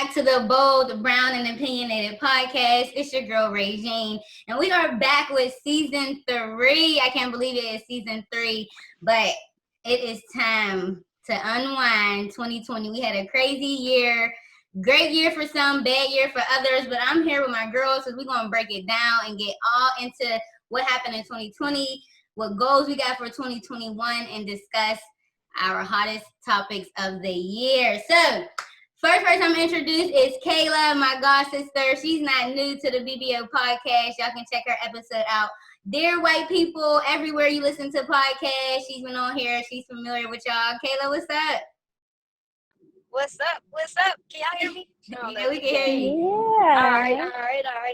back to the Bold, Brown, and Opinionated podcast. It's your girl, Regine, and we are back with season 3. I can't believe it is season 3, but it is time to unwind 2020. We had a crazy year, great year for some, bad year for others, but I'm here with my girls, so we're going to break it down and get all into what happened in 2020, what goals we got for 2021, and discuss our hottest topics of the year. So, first person I'm going to introduce is Kayla, my god sister. She's not new to the BBO podcast. Y'all can check her episode out. Dear white people, everywhere you listen to podcasts, she's been on here. She's familiar with y'all. Kayla, what's up? What's up? What's up? Can y'all hear me? Yeah, we can hear you. Yeah. All right.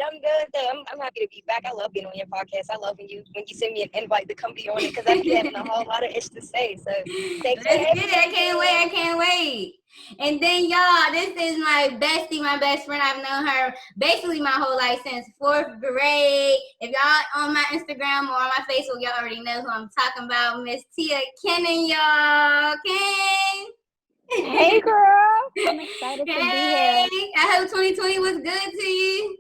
I'm good. I'm happy to be back. I love being on your podcast. I love when you send me an invite to come be on it because I be having a whole lot of ish to say. So thanks for having me. I can't wait. And then y'all, this is my bestie, my best friend. I've known her basically my whole life since 4th grade. If y'all on my Instagram or on my Facebook, y'all already know who I'm talking about. Miss Tia Kennan, y'all. Ken. Hey girl, I'm excited to be here. I hope 2020 was good to you.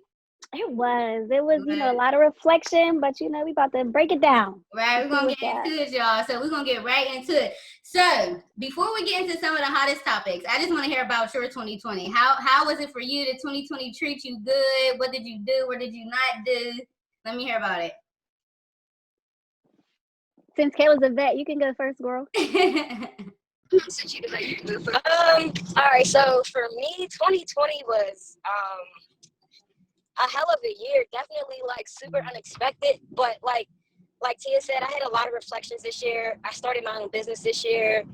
It was, a lot of reflection, but we about to break it down. Right, we're gonna get into it, y'all. So we're gonna get right into it. So before we get into some of the hottest topics, I just want to hear about your 2020. How was it for you? Did 2020 treat you good? What did you do? What did you not do? Let me hear about it. Since Kayla's a vet, you can go first, girl. All right, so for me, 2020 was a hell of a year. Definitely super unexpected, but like Tia said, I had a lot of reflections this year. I started my own business this year.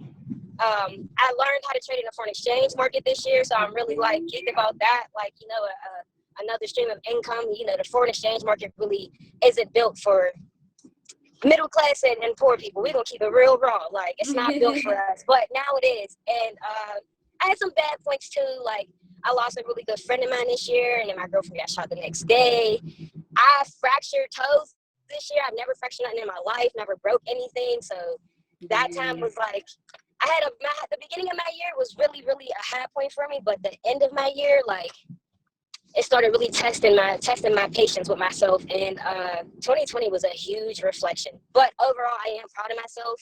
I learned how to trade in the foreign exchange market this year, so I'm really geeked about that. Another stream of income. The foreign exchange market really isn't built for middle class and poor people. We're gonna keep it real raw. It's not built for us, but now it is. And I had some bad points too. I lost a really good friend of mine this year, and then my girlfriend got shot the next day. I fractured toes this year. I've never fractured nothing in my life, never broke anything. So that time was the beginning of my year was really, really a high point for me, but the end of my year, it started really testing my patience with myself, and 2020 was a huge reflection. But overall, I am proud of myself.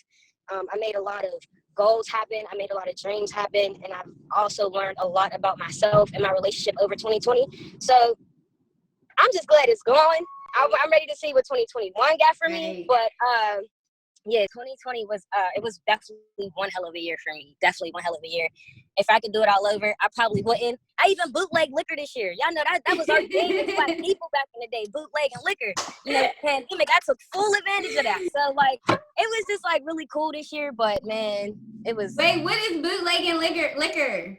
I made a lot of goals happen. I made a lot of dreams happen, and I've also learned a lot about myself and my relationship over 2020. So I'm just glad it's going. I'm ready to see what 2021 got for me. But 2020 was definitely one hell of a year for me. Definitely one hell of a year. If I could do it all over, I probably wouldn't. I even bootleg liquor this year. Y'all know that was our game as Black people back in the day, bootlegging liquor. Pandemic, I took full advantage of that. So it was just really cool this year. But man, it was. Wait, what is bootlegging liquor?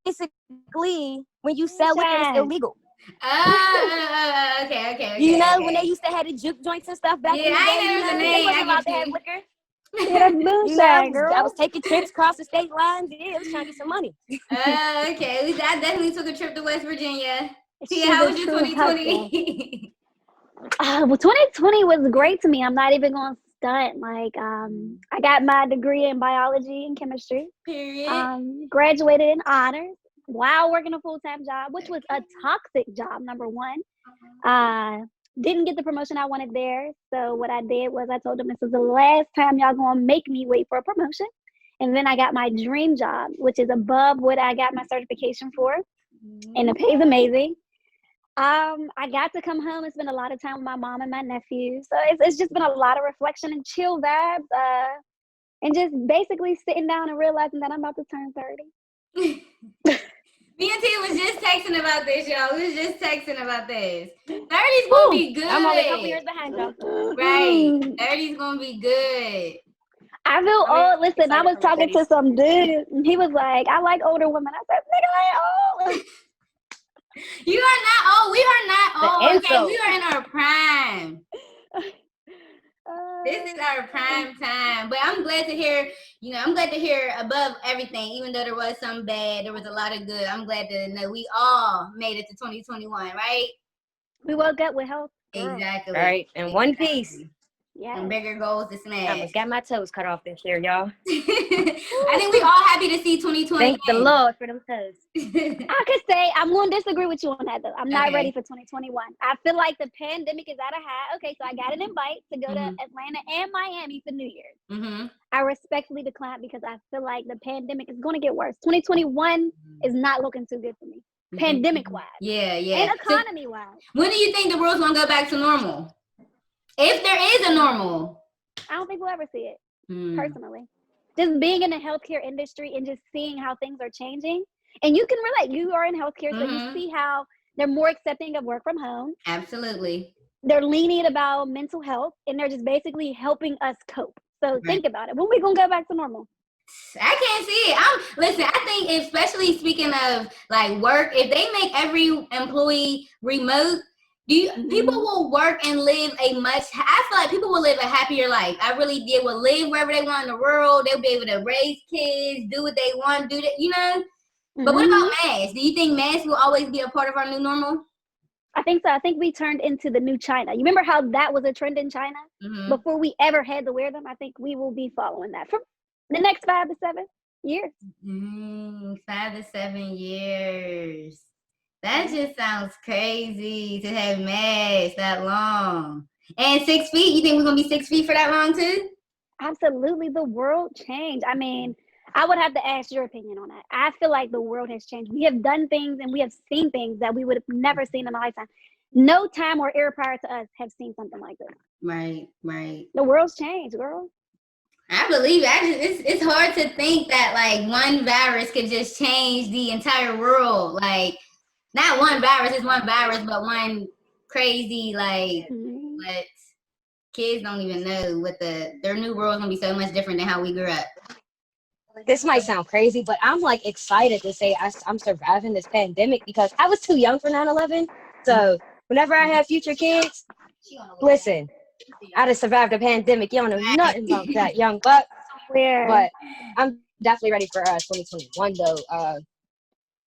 Basically, when you sell liquor, it's illegal. Oh, okay. When they used to have the juke joints and stuff back in the day. They wasn't allowed to have liquor. I was taking trips across the state lines. Yeah, I was trying to get some money. Okay. I definitely took a trip to West Virginia. Tia, how was your 2020? Well, 2020 was great to me. I'm not even going to stunt. I got my degree in biology and chemistry. Period. Graduated in honors while working a full-time job, which was a toxic job, number one. Didn't get the promotion I wanted there. So what I did was I told them, this is the last time y'all gonna make me wait for a promotion. And then I got my dream job, which is above what I got my certification for. And it pays amazing. I got to come home and spend a lot of time with my mom and my nephew. So it's just been a lot of reflection and chill vibes. And just basically sitting down and realizing that I'm about to turn 30. Me and Tia was just texting about this, y'all. We was just texting about this. 30's gonna be good. I'm only a couple years behind y'all. Right. 30's gonna be good. I feel old. Listen, I was talking to some dude, and he was like, I like older women. I said, nigga, I ain't old. You are not old. We are not old. Okay, we are in our prime. This is our prime time. But I'm glad to hear, above everything, even though there was some bad, there was a lot of good. I'm glad to know we all made it to 2021, right? We woke up with health. Exactly. Right. In one piece. and bigger goals to smash. I almost got my toes cut off this year, y'all. I think we all happy to see 2020. Thank the Lord for them toes. I could say I'm going to disagree with you on that, though. I'm not ready for 2021. I feel like the pandemic is at a high. Okay, so I got an invite to go to Atlanta and Miami for New Year's. I respectfully declined because I feel like the pandemic is going to get worse. 2021 is not looking too good for me, pandemic-wise. Yeah. And economy-wise. So, when do you think the world's going to go back to normal? If there is a normal. I don't think we'll ever see it, personally. Just being in the healthcare industry and just seeing how things are changing. And you can relate. You are in healthcare, so you see how they're more accepting of work from home. Absolutely. They're lenient about mental health, and they're just basically helping us cope. So think about it. When we going to go back to normal? I can't see it. Listen, I think especially speaking of like work, if they make every employee remote, people will work and live I feel like people will live a happier life. I really did. Will live wherever they want in the world. They'll be able to raise kids, do what they want, do that, you know? But what about masks? Do you think masks will always be a part of our new normal? I think so. I think we turned into the new China. You remember how that was a trend in China? Before we ever had to wear them, I think we will be following that for the next 5 to 7 years. 5 to 7 years. That just sounds crazy to have masks that long. And 6 feet? You think we're going to be 6 feet for that long too? Absolutely. The world changed. I mean, I would have to ask your opinion on that. I feel like the world has changed. We have done things and we have seen things that we would have never seen in a lifetime. No time or era prior to us have seen something like this. Right. The world's changed, girl. I believe it. It's hard to think that like one virus could just change the entire world. Like, not one virus is one virus, but one crazy but kids don't even know what their new world's gonna be so much different than how we grew up. This might sound crazy, but I'm like excited to say I'm surviving this pandemic because I was too young for 9/11. So whenever I have future kids, listen, I just survived a pandemic. You don't know nothing about that, young buck. But I'm definitely ready for 2021 though.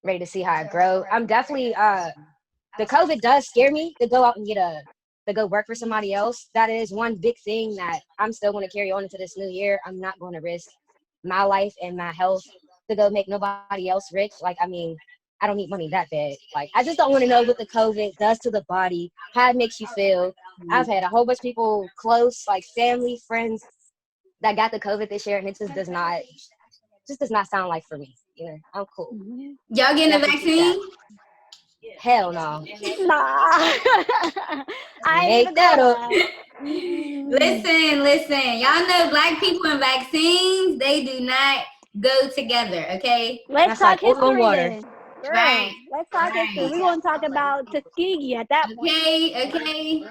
Ready to see how I grow. I'm definitely the COVID does scare me to go out and to go work for somebody else. That is one big thing that I'm still going to carry on into this new year. I'm not going to risk my life and my health to go make nobody else rich. Like, I mean, I don't need money that bad. Like, I just don't want to know what the COVID does to the body, how it makes you feel. I've had a whole bunch of people close, like family, friends, that got the COVID this year, and it just does not sound like for me. You know, I'm cool. Y'all getting the vaccine? Hell no. Nah. I make that up. Listen. Y'all know black people and vaccines, they do not go together, okay? Let's talk history water. then. Right. Let's talk history. We're going to talk about Tuskegee at that point. Okay.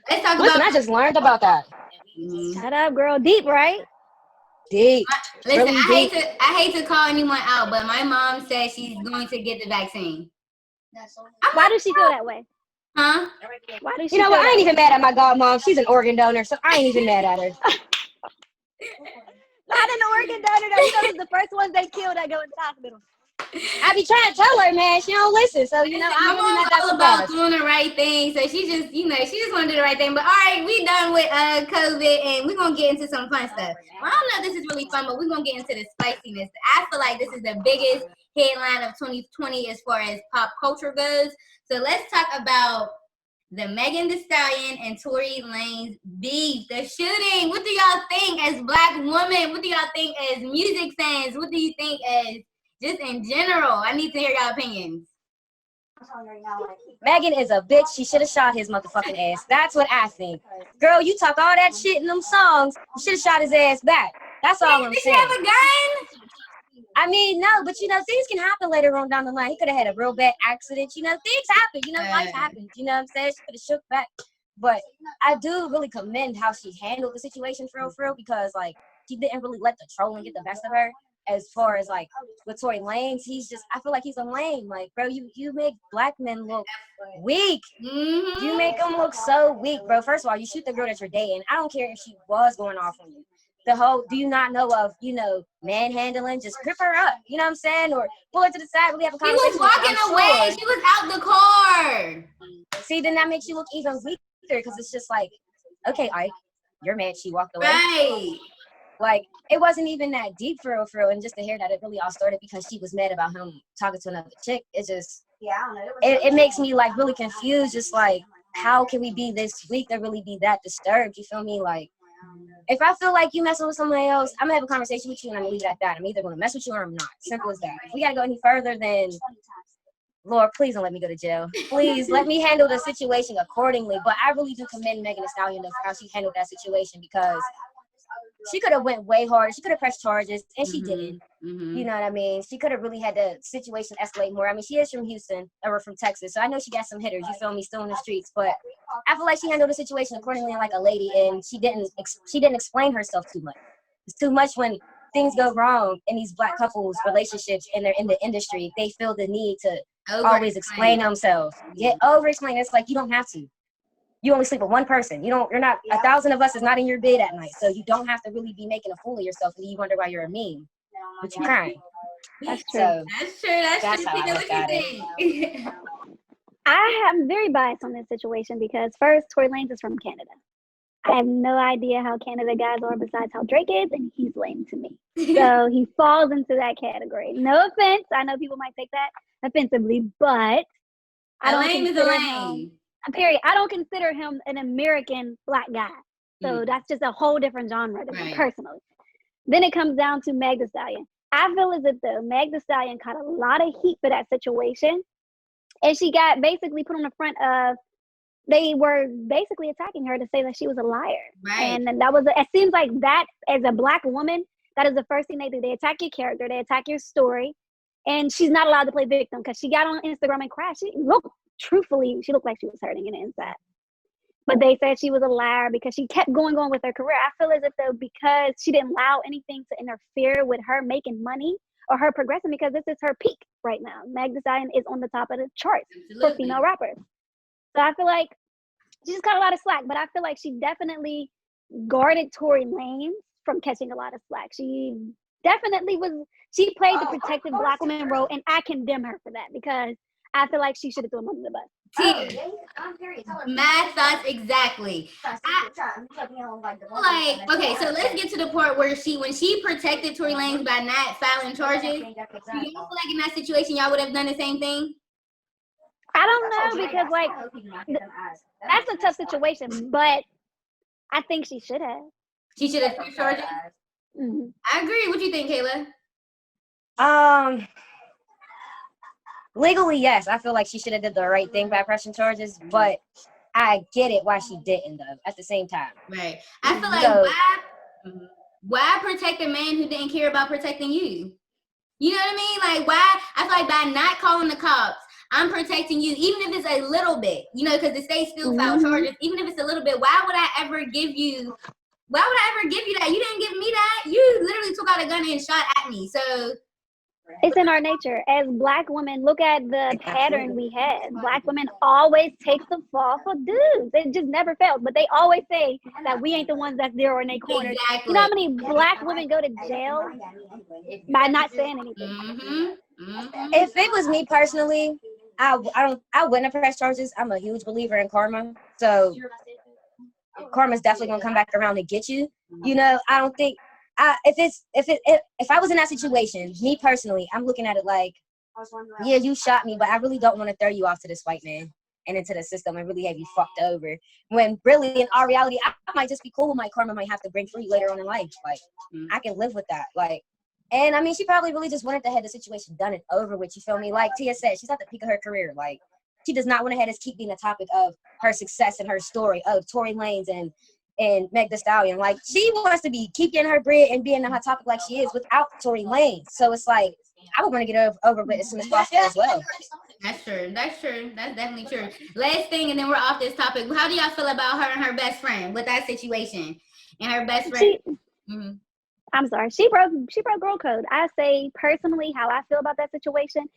Let's talk Listen, I just learned about that. Shut up, girl. Deep, right? Deep. Listen, really I hate to call anyone out, but my mom said she's going to get the vaccine. Why does she feel that way? Huh? Why does she You know what? I ain't even mad at my godmom. She's an organ donor, so I ain't even mad at her. Not an organ donor, though. She was the first ones they killed that go in the hospital. I be trying to tell her, man. She don't listen. So, you know, I'm really not that all about doing the right thing. So she just want to do the right thing. But all right, we done with COVID, and we're going to get into some fun stuff. Well, I don't know if this is really fun, but we're going to get into the spiciness. I feel like this is the biggest headline of 2020 as far as pop culture goes. So let's talk about the Megan Thee Stallion and Tory Lanez beef, the shooting. What do y'all think as black women? What do y'all think as music fans? What do you think as just in general? I need to hear y'all opinions. Megan is a bitch. She should have shot his motherfucking ass. That's what I think. Girl, you talk all that shit in them songs. You should have shot his ass back. That's all I'm saying. Did she have a gun? I mean, no, but, you know, things can happen later on down the line. He could have had a real bad accident. You know, things happen. You know, life happens. You know what I'm saying? She could have shook back. But I do really commend how she handled the situation for real, because, like, she didn't really let the trolling get the best of her. As far as, like, with Tory Lanez, I feel like he's a lame. Like, bro, you make black men look weak. Mm-hmm. You make them look so weak, bro. First of all, you shoot the girl that you're dating. I don't care if she was going off on you. Do you not know of, you know, manhandling? Just grip her up, you know what I'm saying? Or pull her to the side, really have a conversation. She was walking away. She was out the car. See, then that makes you look even weaker, because it's just like, okay, Ike, you're mad she walked away. Right. Like, it wasn't even that deep for real. And just to hear that it really all started because she was mad about him talking to another chick, it just, it makes me like really confused. Just like, how can we be this weak to really be that disturbed? You feel me? Like, if I feel like you messing with somebody else, I'm gonna have a conversation with you and I'm gonna leave it at that. I'm either gonna mess with you or I'm not. Simple as that. If we gotta go any further, then Lord, please don't let me go to jail. Please let me handle the situation accordingly. But I really do commend Megan Thee Stallion for how she handled that situation, because she could have went way harder. She could have pressed charges, and she didn't. You know what I mean? She could have really had the situation escalate more. I mean, she is from Houston, or from Texas, so I know she got some hitters, you feel me, still in the streets. But I feel like she handled the situation accordingly like a lady, and she didn't explain herself too much. It's too much when things go wrong in these Black couples relationships and they're in the industry. They feel the need to always explain themselves. Get over-explain. It's like, you don't have to. You only sleep with one person. You're not, 1,000 of us is not in your bed at night. So you don't have to really be making a fool of yourself and you wonder why you're a meme. But you're crying. That's true. So That's true. That's true. how I look at it. I am very biased on this situation because first, Tory Lanez is from Canada. I have no idea how Canada guys are besides how Drake is, and he's lame to me. So he falls into that category. No offense. I know people might take that offensively, but I don't consider him, period. I don't consider him an American Black guy. So that's just a whole different genre to me personally. Then it comes down to Meg Thee Stallion. I feel as if though Meg Thee Stallion caught a lot of heat for that situation. And she got basically put on the front of, they were basically attacking her to say that she was a liar. Right. And that was, it seems like that as a Black woman, that is the first thing they do. They attack your character, they attack your story. And she's not allowed to play victim because she got on Instagram and crashed. She looked like she was hurting in the inside. But they said she was a liar because she kept going on with her career. I feel as if though, because she didn't allow anything to interfere with her making money or her progressing, because this is her peak right now. Meg Thee Stallion is on the top of the charts for female rappers. So I feel like she just got a lot of slack, but I feel like she definitely guarded Tory Lanez from catching a lot of slack. She definitely she played the protective Black woman role, and I condemn her for that because I feel like she should have thrown him under the bus. My thoughts exactly. Okay, so let's get to the part where when she protected Tory Lanez by not filing charges, do you feel like in that situation y'all would have done the same thing? I don't know, because like that's a tough situation, but I think she should have. She should have pressed charges. I agree. What do you think, Kayla? Legally, yes. I feel like she should have did the right thing by pressing charges, but I get it why she didn't though. At the same time, right? I feel like why protect a man who didn't care about protecting you? You know what I mean? Like, why? I feel like by not calling the cops, I'm protecting you, even if it's a little bit. You know, because the state still filed charges, even if it's a little bit. Why would I ever give you? Why would I ever give you that? You didn't give me that. You literally took out a gun and shot at me. So it's in our nature as Black women. Look at the pattern we had. Black women always take the fall for dudes. It just never fails. But they always say that we ain't the ones that's there in their corner. Exactly. You know how many Black women go to jail by not saying anything? If it was me personally, I wouldn't have pressed charges. I'm a huge believer in karma. So karma's definitely gonna come back around to get you. You know, I don't think. If I was in that situation, me personally, I'm looking at it like, yeah, you shot me, but I really don't want to throw you off to this white man and into the system and really have you fucked over. When really, in our reality, I might just be cool with my karma. Might have to bring for you later on in life. Like, I can live with that. Like, and I mean, she probably really just wanted to have the situation done and over with. You feel me? Like Tia said, she's at the peak of her career. Like, she does not want to have this keep being the topic of her success and her story of Tory Lanez and Meg Thee Stallion. Like, she wants to keep getting her bread and being a hot topic like she is without Tory Lanez. So it's like, I would want to get over with as soon as possible as well. That's true. That's definitely true. Last thing, and then we're off this topic. How do y'all feel about her and her best friend with that situation? And her best friend. I'm sorry. She broke girl code. I say personally how I feel about that situation.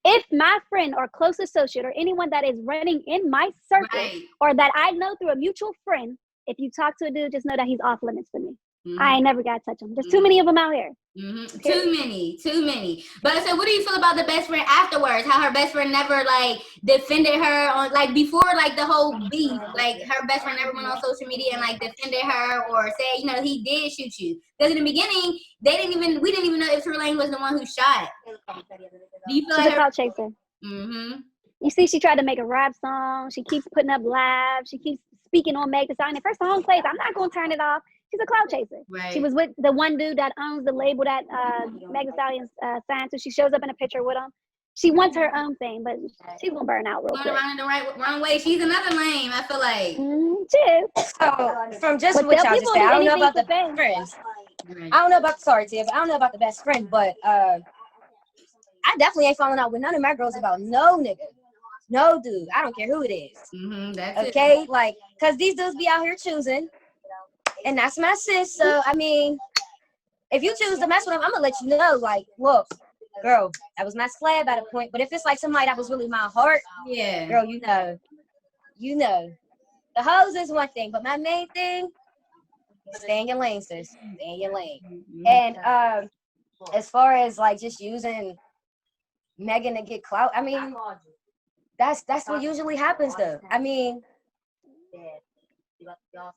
If my friend or close associate or anyone that is running in my circle or that I know through a mutual friend, if you talk to a dude, just know that he's off limits for me. I ain't never got to touch them. There's too many of them out here. Too many. But so, what do you feel about the best friend afterwards? How her best friend never like defended her on like before like the whole beef? Like her best friend never went on social media and like defended her or said, you know, he did shoot you. Because in the beginning, we didn't even know if Trelane was the one who shot. Do you feel She's like a clout chaser. You see, she tried to make a rap song. She keeps putting up live. She keeps speaking on Meg Thee Stallion. If her song plays, I'm not gonna turn it off. She's a clout chaser. Right. She was with the one dude that owns the label that Meg Thee Stallion signed to. She shows up in a picture with him. She wants her own thing, but she's gonna burn out real quick. Going around the wrong way. She's another lame. I feel like. She is. So from just what y'all just said, I don't know about the friends. I don't know about Tia, but I don't know about the best friend. But I definitely ain't falling out with none of my girls about no nigga. No dude, I don't care who it is. That's okay, it. like, cause these dudes be out here choosing, and that's my sis. So I mean, if you choose to mess with them, I'm gonna let you know. Like, look, girl, that was my slab at a point. But if it's like somebody that was really my heart, yeah, girl, you know, the hoes is one thing, but my main thing, stay in your lane, sis. Stay in your lane. And as far as like just using Megan to get clout, I mean. That's what usually happens though. I mean,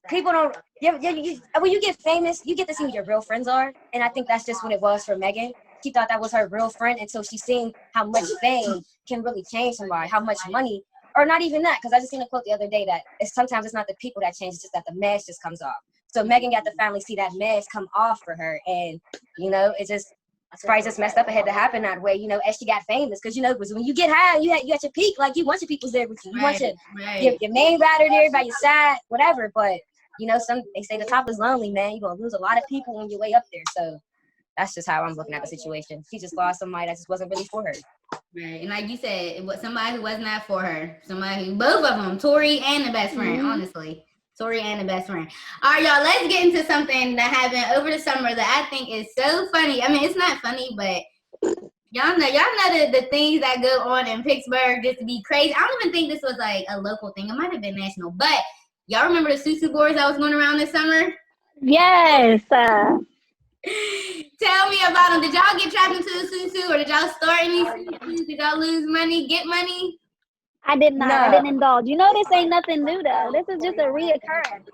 people don't. When you get famous, you get to see who your real friends are, and I think that's just what it was for Megan. She thought that was her real friend until she seen how much fame can really change somebody, how much money, or not even that. Because I just seen a quote the other day that sometimes it's not the people that change, it's just that the mask just comes off. So Megan got to finally see that mask come off for her, and you know, it just. Surprise just messed up. It had to happen that way, you know, as she got famous. Because, you know, when you get high, you at your peak, like, you want your people's there with you. You want your main rider there by your side, whatever. But, you know, they say the top is lonely, man. You're going to lose a lot of people on your way up there. So that's just how I'm looking at the situation. She just lost somebody that just wasn't really for her. Right. And like you said, it was somebody who was not for her. Both of them, Tori and the best friend, honestly. Tori and the best friend. All right, y'all, let's get into something that happened over the summer that I think is so funny. I mean, it's not funny, but y'all know the things that go on in Pittsburgh just to be crazy. I don't even think this was like a local thing. It might have been national. But y'all remember the susu boards that was going around this summer? Yes. Tell me about them. Did y'all get trapped into the susu or did y'all start any susus? Did y'all lose money, get money? I did not. No. I didn't indulge. You know, this ain't nothing new though. This is just a reoccurrence.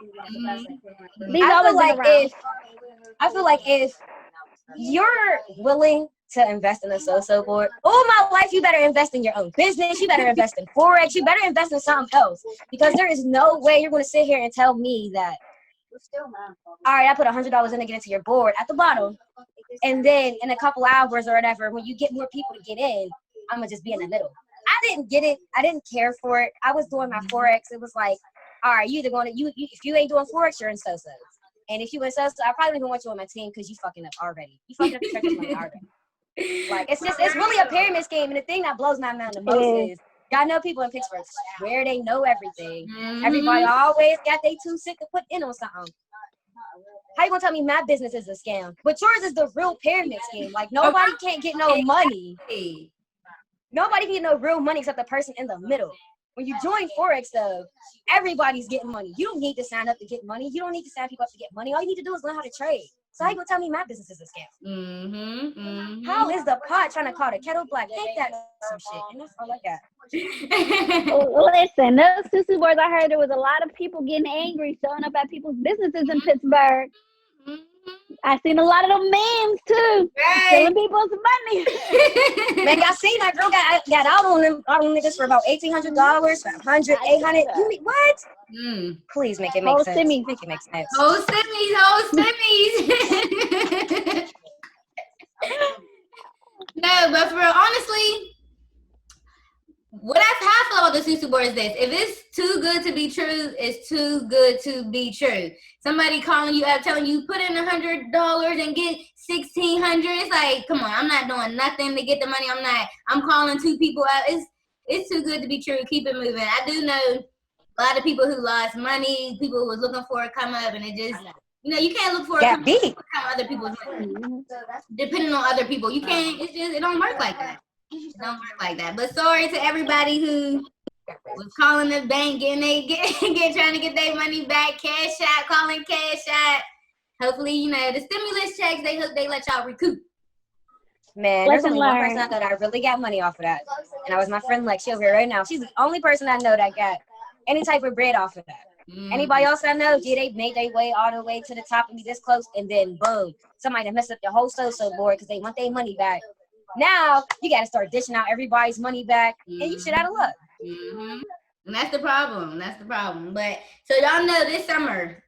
These always been around. I feel like if you're willing to invest in a so-so board, all my life you better invest in your own business. You better invest in Forex. You better invest in something else. Because there is no way you're going to sit here and tell me that, all right, I put $100 in to get into your board at the bottom. And then in a couple hours or whatever, when you get more people to get in, I'm going to just be in the middle. I didn't get it. I didn't care for it. I was doing my Forex. It was like, all right, you either going to, if you ain't doing Forex, you're in so-so. And if you in so-so, I probably don't even want you on my team because you fucking up already. You fucking up the church's money already. Like, it's really a pyramid scheme. And the thing that blows my mind the most is, y'all know people in Pittsburgh swear they know everything. Everybody always got they too sick to put in on something. How you gonna tell me my business is a scam? But yours is the real pyramid scheme. Like, nobody can't get no money. Nobody can get no real money except the person in the middle. When you join Forex, though, everybody's getting money. You don't need to sign up to get money. You don't need to sign people up to get money. All you need to do is learn how to trade. So how you gonna tell me my business is a scam? How is the pot trying to call the kettle black? Ain't that some shit? And that's all I got. Listen, those susu boards, I heard there was a lot of people getting angry, showing up at people's businesses in Pittsburgh. I seen a lot of them memes too, stealing people's money. Man, y'all seen that girl got out on them niggas for about $1,800, $500, $800. You mean what? Please make it make sense. Simmies. Make it make sense. Whole simmies. No, but for real, honestly, what how I feel about the susu board is this: if it's too good to be true, it's too good to be true. Somebody calling you up, telling you put in $100 and get $1,600. It's like, come on, I'm not doing nothing to get the money. I'm calling two people out. It's too good to be true. Keep it moving. I do know a lot of people who lost money, people who was looking for it come up, and it just, you know, you can't look for it come up other people's money. Depending on other people, you can't. It's just, it don't work like that. It don't work like that. But sorry to everybody who was calling the bank, trying to get their money back, calling cash out. hopefully, the stimulus checks, they hope they let y'all recoup. Man, there's only one person I know that I really got money off of that. And that was my friend Lexi over here right now. She's the only person I know that got any type of bread off of that. Anybody else I know, they made their way all the way to the top and be this close, and then boom, somebody that messed up their whole so board because they want their money back. Now you got to start dishing out everybody's money back, and you shit out of luck. Mm-hmm. And that's the problem. But so y'all know this summer,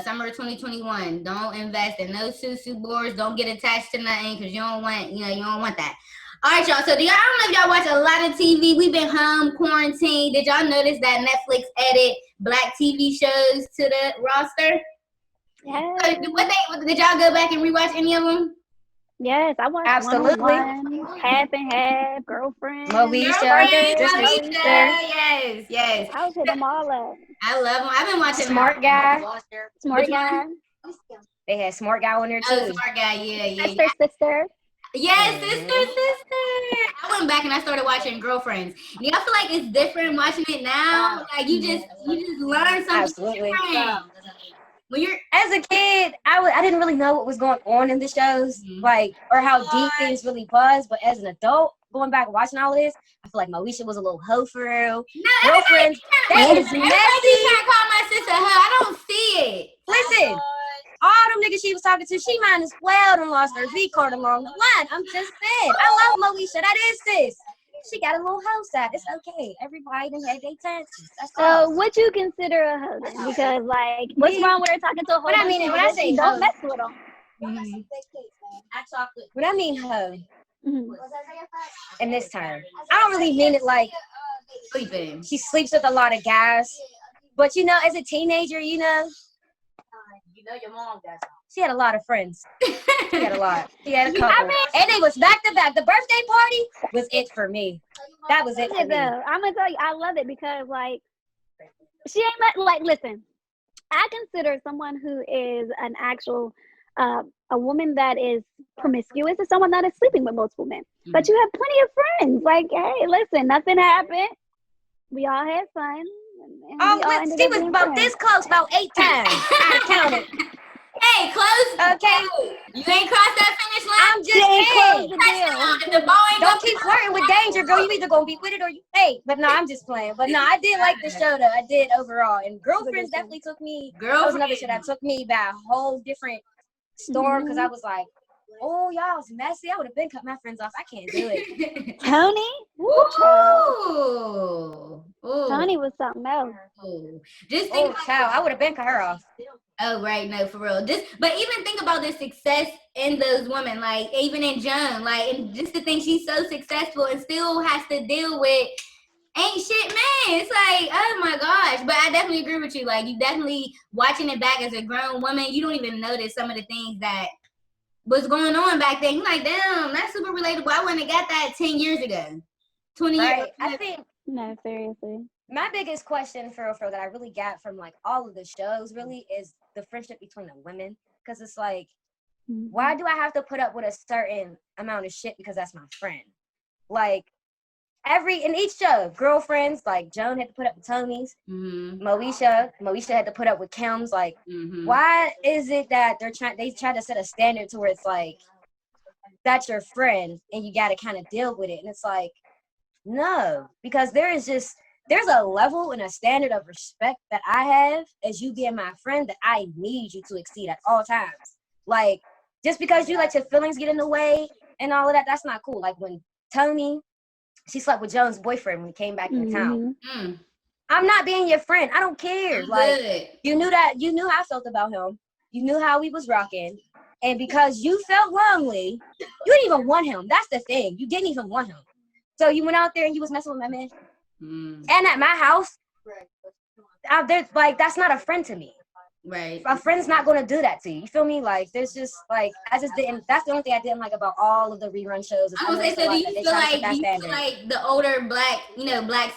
summer 2021, don't invest in no susu boards. Don't get attached to nothing because you don't want that. All right, y'all. So I don't know if y'all watch a lot of TV. We've been home, quarantined. Did y'all notice that Netflix added Black TV shows to the roster? Yes. So did y'all go back and rewatch any of them? Yes, I watched Absolutely. 101, Half and Half, Girlfriend. Moesha. Yes. I was hit them all up. I love them. I've been watching Smart Guy. Smart Guy. They had Smart Guy on there too. Oh, Smart Guy, yeah. Sister. Yes, sister. I went back and I started watching Girlfriends. And I feel like it's different watching it now. Like you just learn something different. When you're as a kid, I didn't really know what was going on in the shows, like or how deep things really was. But as an adult, going back and watching all of this, I feel like Moesha was a little hoe for real. Girlfriends, that is messy. Everybody trying to call my sister hoe. I don't see it. Listen. All them niggas she was talking to, she might as well done lost her V card along the line. I'm just saying. I love Moesha. That is sis. She got a little hoe side. It's okay. Everybody done had their chances. So what you consider a hoe then? Because like, what's wrong with her talking to a hoe? What I mean, when I say don't hoe, mess with them. What I mean hoe, in this term, I don't really mean it like sleeping. She sleeps with a lot of guys, but as a teenager, your mom does. She had a lot of friends. She had a lot. She had a couple. And they was back to back. The birthday party was it for me. That was it for me. I'm going to tell you, I love it because, like, she ain't like, listen, I consider someone who is an actual, a woman that is promiscuous is someone that is sleeping with multiple men. Mm-hmm. But you have plenty of friends. Like, hey, listen, nothing happened. We all had fun. She was about this close about 8 times. I counted. Hey, close. Okay. You ain't crossed that finish line. I'm just saying. Don't keep flirting with danger, girl. You either gonna be with it or you ain't. But no, I'm just playing. But no, I did like the show though. I did overall. And Girlfriends definitely took me. That was another shit that took me by a whole different storm because I was like, oh, y'all was messy. I would have been cut my friends off. I can't do it. Tony? Ooh. Tony was something else. Ooh. Just think child. I would have been cut her off. Oh, right. No, for real. But even think about the success in those women, like even in Joan, like, and just to think she's so successful and still has to deal with ain't shit, man. It's like, oh my gosh. But I definitely agree with you. Like, you definitely watching it back as a grown woman, you don't even notice some of the things that was going on back then. You're like, damn, that's super relatable. I wouldn't have got that 10 years ago. 20 years. I think. No, seriously. My biggest question for real that I really got from like all of the shows really is the friendship between the women. Because it's like, why do I have to put up with a certain amount of shit because that's my friend? Like, in each show, Girlfriends, like Joan had to put up with Tony's. Moesha had to put up with Kim's. Like, why is it that they try to set a standard to where it's like, that's your friend and you got to kind of deal with it? And it's like, no, because there's a level and a standard of respect that I have as you being my friend that I need you to exceed at all times. Like, just because you let your feelings get in the way and all of that, that's not cool. Like when Tony, she slept with Joan's boyfriend when he came back into town. I'm not being your friend. I don't care. Like, you knew how I felt about him. You knew how we was rocking. And because you felt lonely, you didn't even want him. That's the thing. You didn't even want him. So you went out there and you was messing with my man. And at my house, that's not a friend to me. Right. A friend's not going to do that to you. You feel me? Like, there's just, like, I just didn't, that's the only thing I didn't like about all of the rerun shows. I was going to say, so do you feel like the older black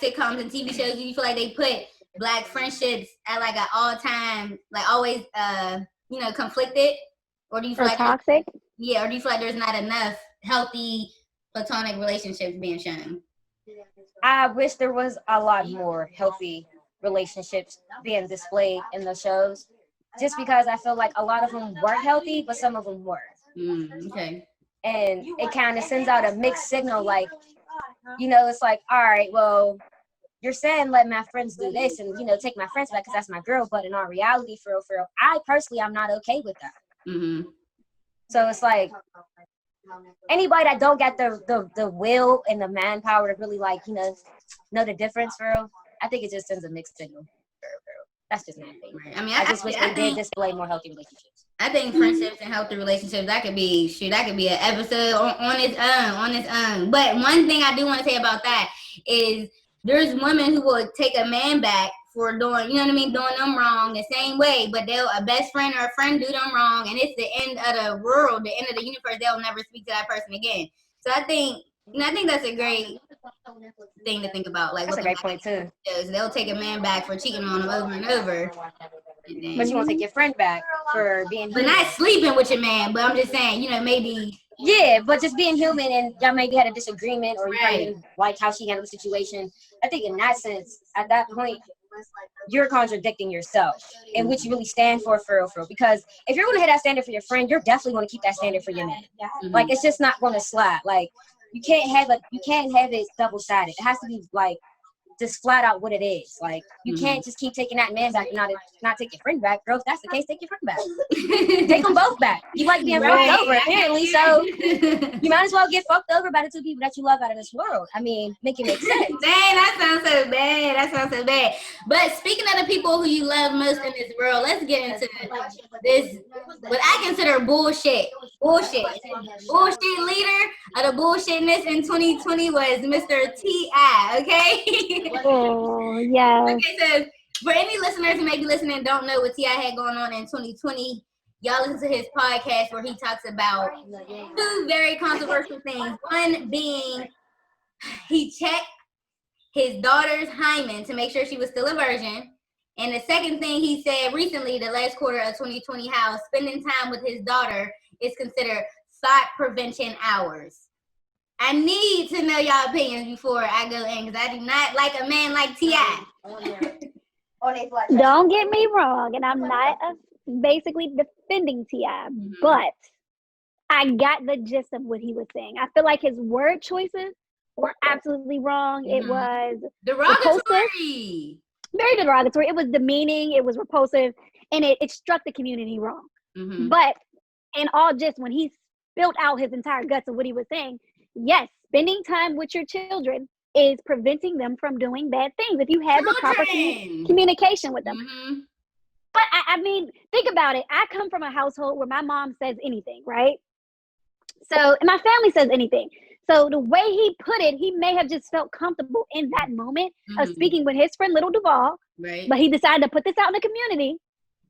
sitcoms and TV shows, do you feel like they put black friendships at, like, an all-time, like, always, conflicted? Or do you feel like toxic? Yeah, or do you feel like there's not enough healthy platonic relationships being shown? I wish there was a lot more healthy relationships being displayed in the shows. just because I feel like a lot of them weren't healthy, but some of them were. Okay. And it kind of sends out a mixed signal, like, you know, it's like, all right, well, you're saying let my friends do this and, you know, take my friends back because that's my girl, but in our reality, for real, I personally, I'm not okay with that. So it's like, anybody that don't get the will and the manpower to really, like, you know the difference, for real, I think it just sends a mixed signal. That's just my opinion. I mean, I just wish they did display more healthy relationships. I think friendships and healthy relationships, that could be an episode on its own. But one thing I do want to say about that is there's women who will take a man back for doing, you know what I mean, doing them wrong the same way, but a best friend or a friend do them wrong, and it's the end of the world, the end of the universe. They'll never speak to that person again. So I think that's a great thing to think about. Like, that's a great point too. They'll take a man back for cheating on them over and over. But you won't take your friend back for being human. But not sleeping with your man, but I'm just saying, you know, maybe. Yeah, but just being human and y'all maybe had a disagreement or you didn't like how she handled the situation. I think in that sense, at that point, you're contradicting yourself and what you really stand for real. Because if you're going to hit that standard for your friend, you're definitely going to keep that standard for your man. Like, it's just not going to slide. Like, you can't have it double-sided. It has to be like just flat out what it is. Like, you can't just keep taking that man back and not take your friend back. Girl, if that's the case, take your friend back. Take them both back. You like being fucked over, apparently, so you might as well get fucked over by the two people that you love out of this world. I mean, make it make sense. Dang, that sounds so bad. But speaking of the people who you love most in this world, let's get into this, what I consider bullshit. Bullshit leader of the bullshitness in 2020 was Mr. T.I., okay? Oh, yeah. Okay, so for any listeners who may be listening and don't know what T.I. had going on in 2020, y'all listen to his podcast where he talks about two very controversial things. One being he checked his daughter's hymen to make sure she was still a virgin. And the second thing he said recently, the last quarter of 2020, how spending time with his daughter is considered thought prevention hours. I need to know y'all opinions before I go in, because I do not like a man like T.I. Don't get me wrong, and I'm not basically defending T.I., but I got the gist of what he was saying. I feel like his word choices were absolutely wrong. It was derogatory. Very derogatory. It was demeaning. It was repulsive, and it struck the community wrong. But in all just when he spilled out his entire guts of what he was saying, yes, spending time with your children is preventing them from doing bad things if you have the proper communication with them. But I mean, think about it. I come from a household where my mom says anything, right? So, and my family says anything. So the way he put it, he may have just felt comfortable in that moment of speaking with his friend Little Duval, but he decided to put this out in the community,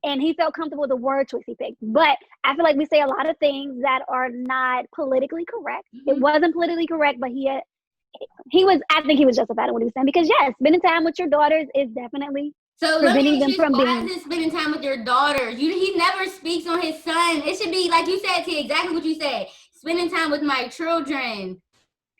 and he felt comfortable with the word choice he picked. But I feel like we say a lot of things that are not politically correct. It wasn't politically correct, but I think he was justified in what he was saying, because yes, spending time with your daughters is definitely preventing them from being. Why is it spending time with your daughters? He never speaks on his son. It should be like you said, T, exactly what you said. Spending time with my children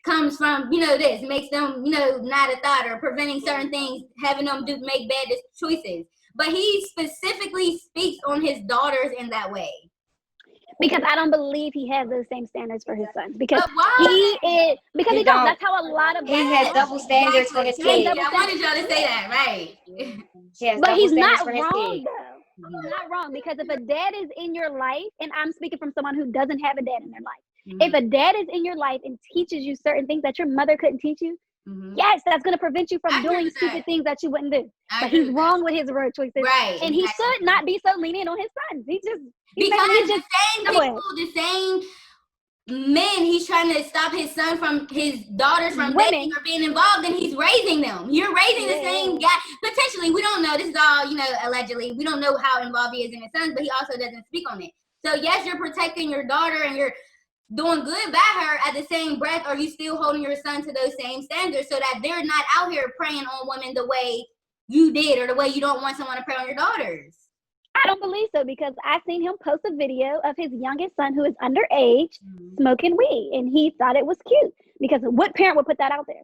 comes from, this makes them, not a thought, or preventing certain things, having them make bad choices. But he specifically speaks on his daughters in that way. Because I don't believe he has those same standards for his sons. Because he don't. That's how a lot of he has double standards for his kids. I wanted y'all to say that, right? But he's not wrong, though. He's not wrong, because if a dad is in your life, and I'm speaking from someone who doesn't have a dad in their life, if a dad is in your life and teaches you certain things that your mother couldn't teach you, yes, that's going to prevent you from doing stupid things that you wouldn't do. But he's wrong with his word choices, right? And he should not be so lenient on his sons. Because the same men he's trying to stop his daughters from dating or being involved, and he's raising them. You're raising the same guy. Potentially, we don't know. This is all, allegedly. We don't know how involved he is in his sons, but he also doesn't speak on it. So yes, you're protecting your daughter and you're doing good by her. At the same breath, are you still holding your son to those same standards so that they're not out here preying on women the way you did, or the way you don't want someone to prey on your daughters? I don't believe so, because I seen him post a video of his youngest son, who is underage, smoking weed, and he thought it was cute, because what parent would put that out there?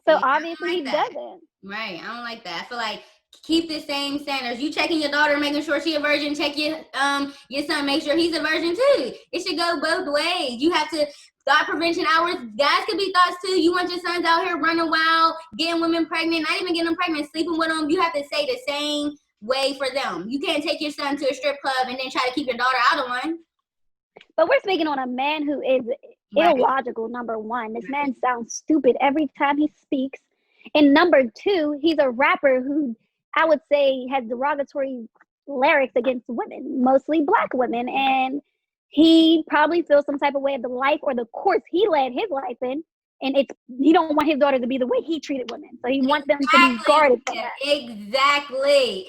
So obviously he doesn't. Right, I don't like that. I feel like keep the same standards. You checking your daughter, making sure she a virgin. Check your son, make sure he's a virgin too. It should go both ways. You have to thought prevention hours. Guys could be thoughts too. You want your sons out here running wild, getting women pregnant, not even getting them pregnant, sleeping with them. You have to say the same way for them. You can't take your son to a strip club and then try to keep your daughter out of one. But we're speaking on a man who is illogical, number one. This man sounds stupid every time he speaks. And number two, he's a rapper who I would say has derogatory lyrics against women, mostly Black women. And he probably feels some type of way of the life or the course he led his life in. And he don't want his daughter to be the way he treated women. So he wants them to be guarded from that. Exactly.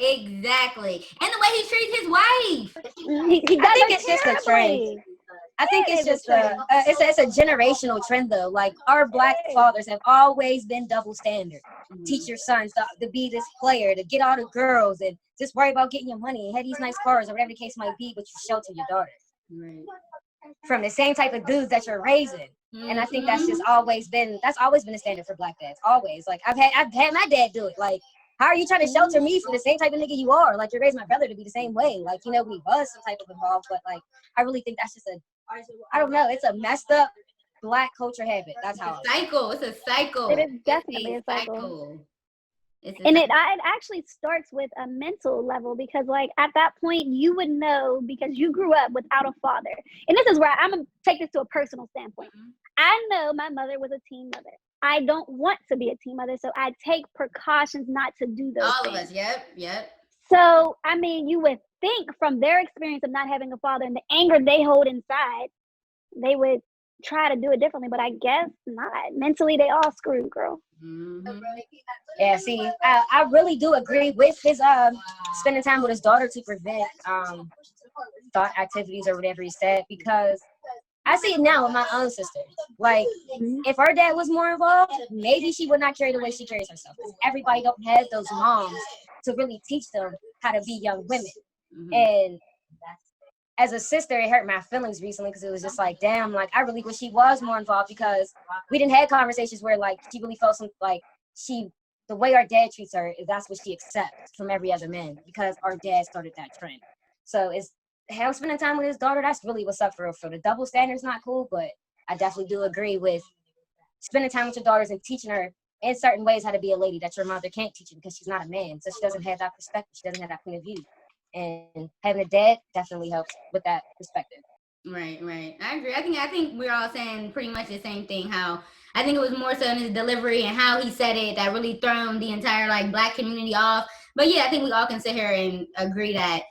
And the way he treats his wife. I think it's just a trend. I think it's just it's a generational trend though. Like our Black fathers have always been double standard. Teach your sons to be this player, to get all the girls, and just worry about getting your money and have these nice cars or whatever the case might be, but you shelter your daughter from the same type of dudes that you're raising. And I think that's just always been a standard for Black dads. Always. Like I've had my dad do it. Like, how are you trying to shelter me from the same type of nigga you are? Like, you raised my brother to be the same way. Like, we was some type of involved, but like I really think that's just I don't know. It's a messed up Black culture habit. That's how It's a cycle. It is definitely a cycle. And it actually starts with a mental level, because like at that point you would know, because you grew up without a father. And this is where I'm gonna take this to a personal standpoint. I know my mother was a teen mother. I don't want to be a teen mother, so I take precautions not to do those All things. of us, yep. So, I mean, you would think from their experience of not having a father and the anger they hold inside, they would try to do it differently, but I guess not. Mentally, they all screwed, girl. Yeah, see, I really do agree with his spending time with his daughter to prevent thought activities or whatever he said, because I see it now with my own sister. Like, if her dad was more involved, maybe she would not carry the way she carries herself. Because everybody don't have those moms to really teach them how to be young women. And as a sister, it hurt my feelings recently, because it was just like, damn, like I really wish she was more involved, because we didn't have conversations where like she really felt like the way our dad treats her, that's what she accepts from every other man, because our dad started that trend. So it's hell, spending time with his daughter, that's really what's up for real. The double standard's not cool, but I definitely do agree with spending time with your daughters and teaching her in certain ways how to be a lady that your mother can't teach you, because she's not a man, so she doesn't have that perspective, she doesn't have that point of view. And having a dad definitely helps with that perspective. Right. I agree. I think we're all saying pretty much the same thing. How I think it was more so in his delivery and how he said it that really thrown the entire like Black community off. But yeah, I think we all can sit here and agree that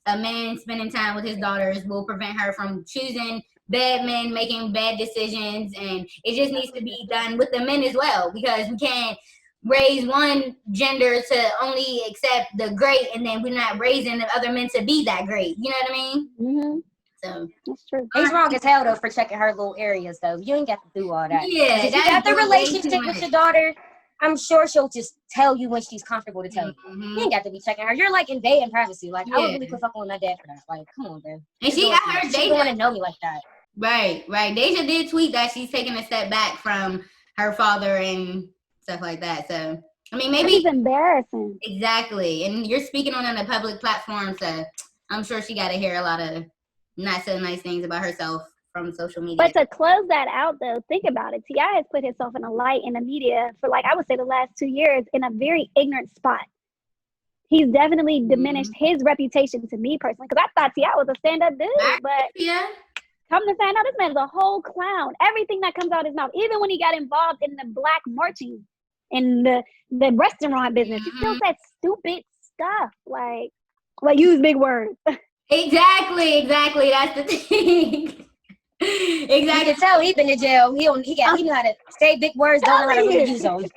a man spending time with his daughters will prevent her from choosing bad men, making bad decisions, and it just needs to be done with the men as well, because we can't raise one gender to only accept the great, and then we're not raising the other men to be that great. You know what I mean? So that's true. He's wrong as hell though for checking her little areas though. You ain't got to do all that. Yeah, if you got the relationship with your daughter, I'm sure she'll just tell you when she's comfortable to tell you. You ain't got to be checking her. You're like invading privacy. Like I would really quit fucking with my dad for that. Like, come on, man. And she got her She don't want to know me like that. Right. Deja did tweet that she's taking a step back from her father and stuff like that. So I mean, maybe it's embarrassing. Exactly. And you're speaking on a public platform, so I'm sure she got to hear a lot of not so nice things about herself from social media. But to close that out, though, think about it. T.I. has put himself in a light in the media for, like, I would say the last 2 years in a very ignorant spot. He's definitely diminished his reputation to me personally, because I thought T.I. was a stand-up dude, but come to find out, this man's a whole clown. Everything that comes out of his mouth, even when he got involved in the Black marching in the restaurant business, he still said stupid stuff, like use big words. Exactly. That's the thing. Exactly. You can tell he's been in jail. He know how to say big words, don't know how to really use them. And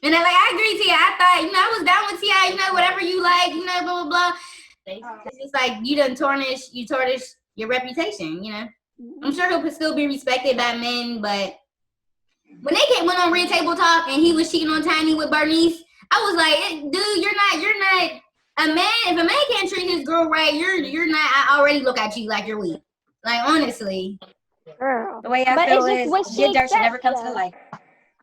then, like, I agree, T.I. I thought, I was down with T.I. Whatever you like, blah blah blah. It's just like you tarnish your reputation. I'm sure he'll still be respected by men, but when they went on Red Table Talk and he was cheating on Tiny with Bernice, I was like, dude, you're not a man. If a man can't treat his girl right, you're not. I already look at you like you're weak. Like, honestly. Girl. The way I feel is your dirt should never come to the light.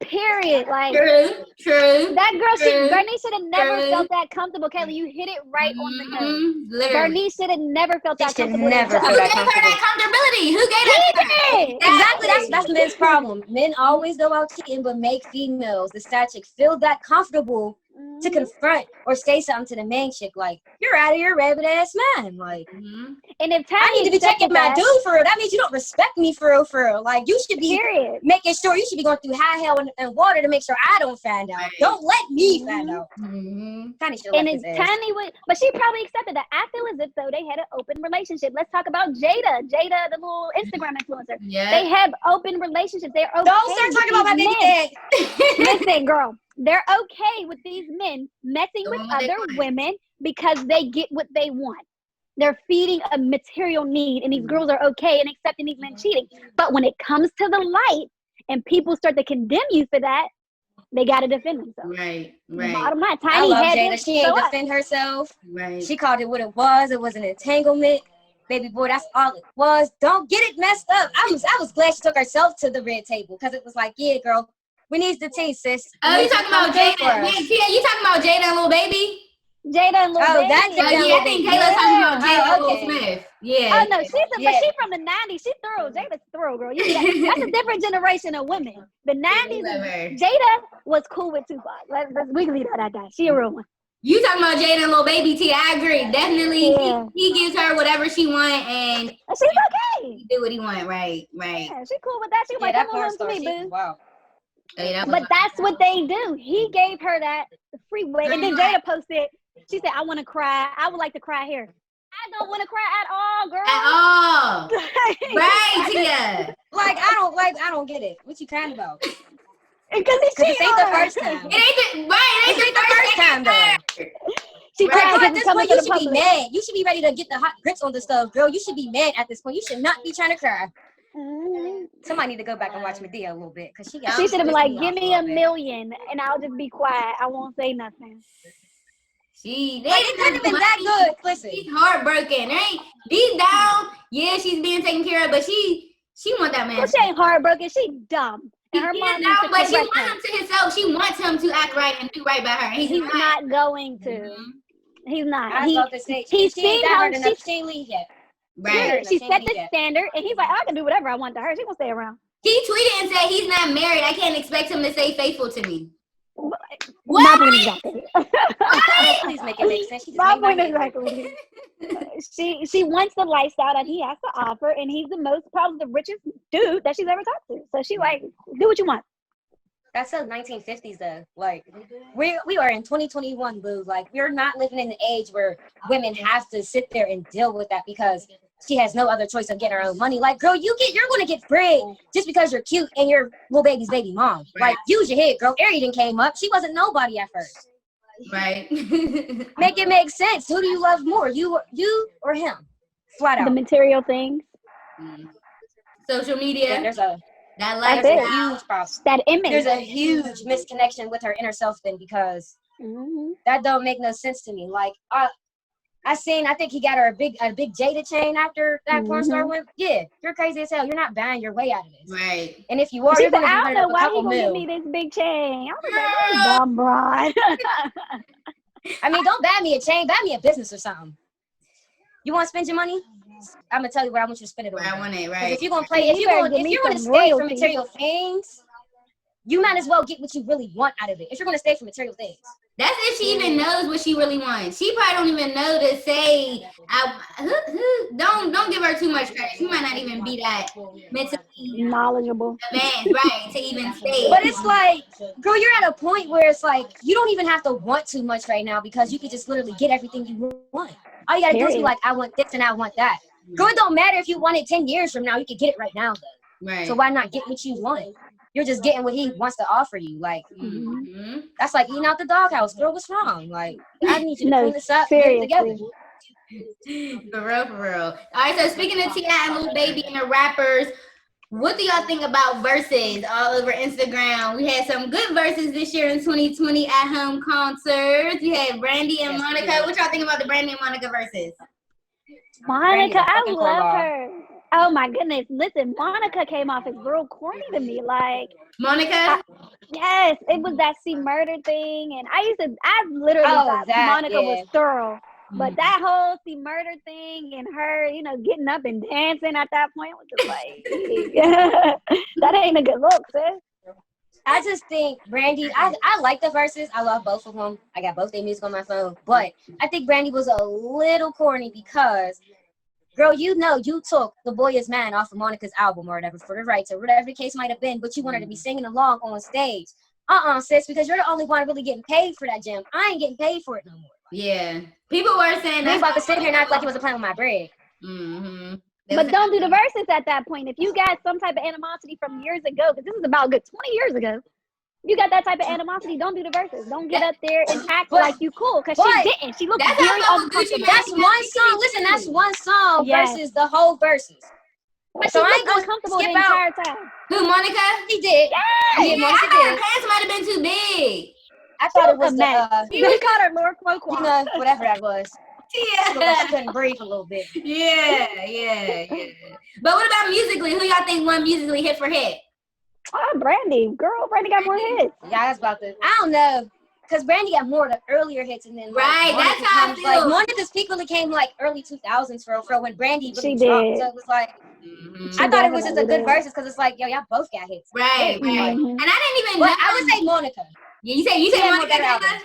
Period. Like True. that girl, True. Bernice should have never True. felt that comfortable. Kayla, you hit it right on the nose. Literally. Bernice should have never felt that should comfortable. never Who feel gave that her that comfortability? Who gave that to her? Exactly. That's men's problem. Men always go out cheating, but make females, the side chick, feel that comfortable to confront or say something to the main chick. Like, you're out of your rabbit ass man. Like, and if Tiny I need to be checking my dude for real. That means you don't respect me for real, for real. Like, you should be making sure, you should be going through high hell and water to make sure I don't find out. Don't let me find out. Tiny should and like it's Tiny would, but she probably accepted that. I feel as if though they had an open relationship. Let's talk about Jada, the little Instagram influencer. Yeah. They have open relationships. They're okay. Don't start talking about my baby dad. Listen, girl, they're okay with these men messing with other women because they get what they want. They're feeding a material need, and these girls are okay and accepting these men cheating. But when it comes to the light and people start to condemn you for that, they got to defend themselves. Right. Bottom line, I Tiny love had Jada. She ain't defend herself. Right. She called it what it was. It was an entanglement. Baby boy, that's all it was. Don't get it messed up. I was glad she took herself to the red table because it was like, yeah, girl, we need the tea, sis. Oh, you talking about Jada? Wait, Tia, you talking about Jada and Lil Baby? Jada and Lil Baby. That's yeah, I think Kayla's talking about Jada and Will Smith. Yeah. Oh no, but she's from the '90s. She's thorough. Jada's thorough, girl. That's a different generation of women. The '90s, Jada was cool with Tupac. We can leave that guy. She a real one. You talking about Jada and Lil Baby? Tia, I agree. Definitely, he gives her whatever she want, and she's okay. He do what he want. Right. Yeah, she cool with that. She like, that come on to me, boo. Wow. But that's what they do. He gave her that freeway, and then Jada posted. She said, "I want to cry. I would like to cry here. I don't want to cry at all, girl. At all. Right, Tia. I don't get it. What you crying about? Because it ain't the first time. It ain't the first time though. She cried at this point, you should be mad. You should be ready to get the hot grits on the stove, girl. You should be mad at this point. You should not be trying to cry. Somebody need to go back and watch Medea a little bit because she should have been like, "Give me $1 million, and I'll just be quiet. I won't say nothing." It couldn't have been that good. Listen, she's heartbroken. Right? Deep down, yeah, she's being taken care of, but she want that man. Well, she ain't heartbroken. She dumb. And her mom dumb, but she wants him to himself. She wants him to act right and do right by her. He's not going to. He's not. I was about to say, he's seen how she ain't leave yet. Right. She set the standard, and he's like, I can do whatever I want to her. She gonna stay around. He tweeted and said he's not married. I can't expect him to stay faithful to me. What? My point exactly. Please make it make sense. My point exactly. She wants the lifestyle that he has to offer, and he's the probably the richest dude that she's ever talked to. So she like, do what you want. That's the 1950s though. Like we are in 2021, boo. Like we're not living in the age where women have to sit there and deal with that because she has no other choice of getting her own money. Like, girl, you're gonna get bread just because you're cute and you're Lil Baby's baby mom. Like, use your head, girl. Arian came up. She wasn't nobody at first. Right. Make it make sense. Who do you love more? You or him? Flat out. The material things. Social media. Yeah, that huge problem. That image. There's a huge misconnection with her inner self then because that don't make no sense to me. Like I think he got her a big Jada chain after that porn star went. Yeah, you're crazy as hell. You're not buying your way out of this. Right. And if you are, you're gonna be I don't know why he gonna mil. give me this big chain. I was like, dumb broad. I mean, don't buy me a chain. Buy me a business or something. You want to spend your money? I'm gonna tell you where I want you to spend it on. Where I want it, right? If you're gonna stay for material things, you might as well get what you really want out of it. If you're gonna stay for material things. That's if she even knows what she really wants. She probably don't even know to say. Don't give her too much credit. She might not even be that mentally knowledgeable, advanced, right? To even say. But it's like, girl, you're at a point where it's like you don't even have to want too much right now because you can just literally get everything you want. All you gotta do is be like, I want this and I want that. Girl, it don't matter if you want it 10 years from now. You can get it right now, though. Right. So why not get what you want? You're just getting what he wants to offer you. Like, that's like eating out the doghouse. Girl, what's wrong? Like, I need you to clean this up and get it together. For real. All right, so speaking of T.I. and Lil Baby and the rappers, what do y'all think about verses all over Instagram? We had some good verses this year in 2020 at home concerts. We had Brandy and Monica. What y'all think about the Brandy and Monica verses? Monica, I love her. Oh my goodness! Listen, Monica came off as real corny to me. Like, Monica? yes, it was that she murdered thing, and I literally thought that, Monica was yeah. thorough. But that whole she murder thing and her, getting up and dancing at that point was just like, that ain't a good look, sis. I just think Brandy, I like the verses. I love both of them. I got both their music on my phone. But I think Brandy was a little corny because, girl, you took The Boy Is Man off of Monica's album or whatever for the rights or whatever the case might have been, but you wanted to be singing along on stage. Sis, because you're the only one really getting paid for that jam. I ain't getting paid for it no more. Yeah. People were saying that. About to sit here and act like he wasn't playing with my bread. Mm-hmm. But don't do the verses at that point. If you got some type of animosity from years ago, because this is about a good 20 years ago, you got that type of animosity, don't do the verses. Don't get up there and act like you cool, because she didn't. She looked very uncomfortable. That's one song. Listen, that's one song versus the whole verses. But so I ain't uncomfortable the entire time. Who, Monica? She did. Yeah, Monica did. Her pants might have been too big. I thought it was they called her Lord Quoquan. Whatever that was. Yeah. She couldn't breathe a little bit. Yeah. But what about musically? Who y'all think won musically hit for hit? Oh, Brandy. Girl, Brandy got more hits. Yeah, that's about the. I don't know. Because Brandy got more of the earlier hits, and then that's how I feel. Like Monica's peak really came like early 2000s for when Brandy really dropped. So it was like, I thought it was just a good verses because it's like, yo, y'all both got hits. Right. And I didn't even know. I would say Monica. Yeah, you say Monica better albums.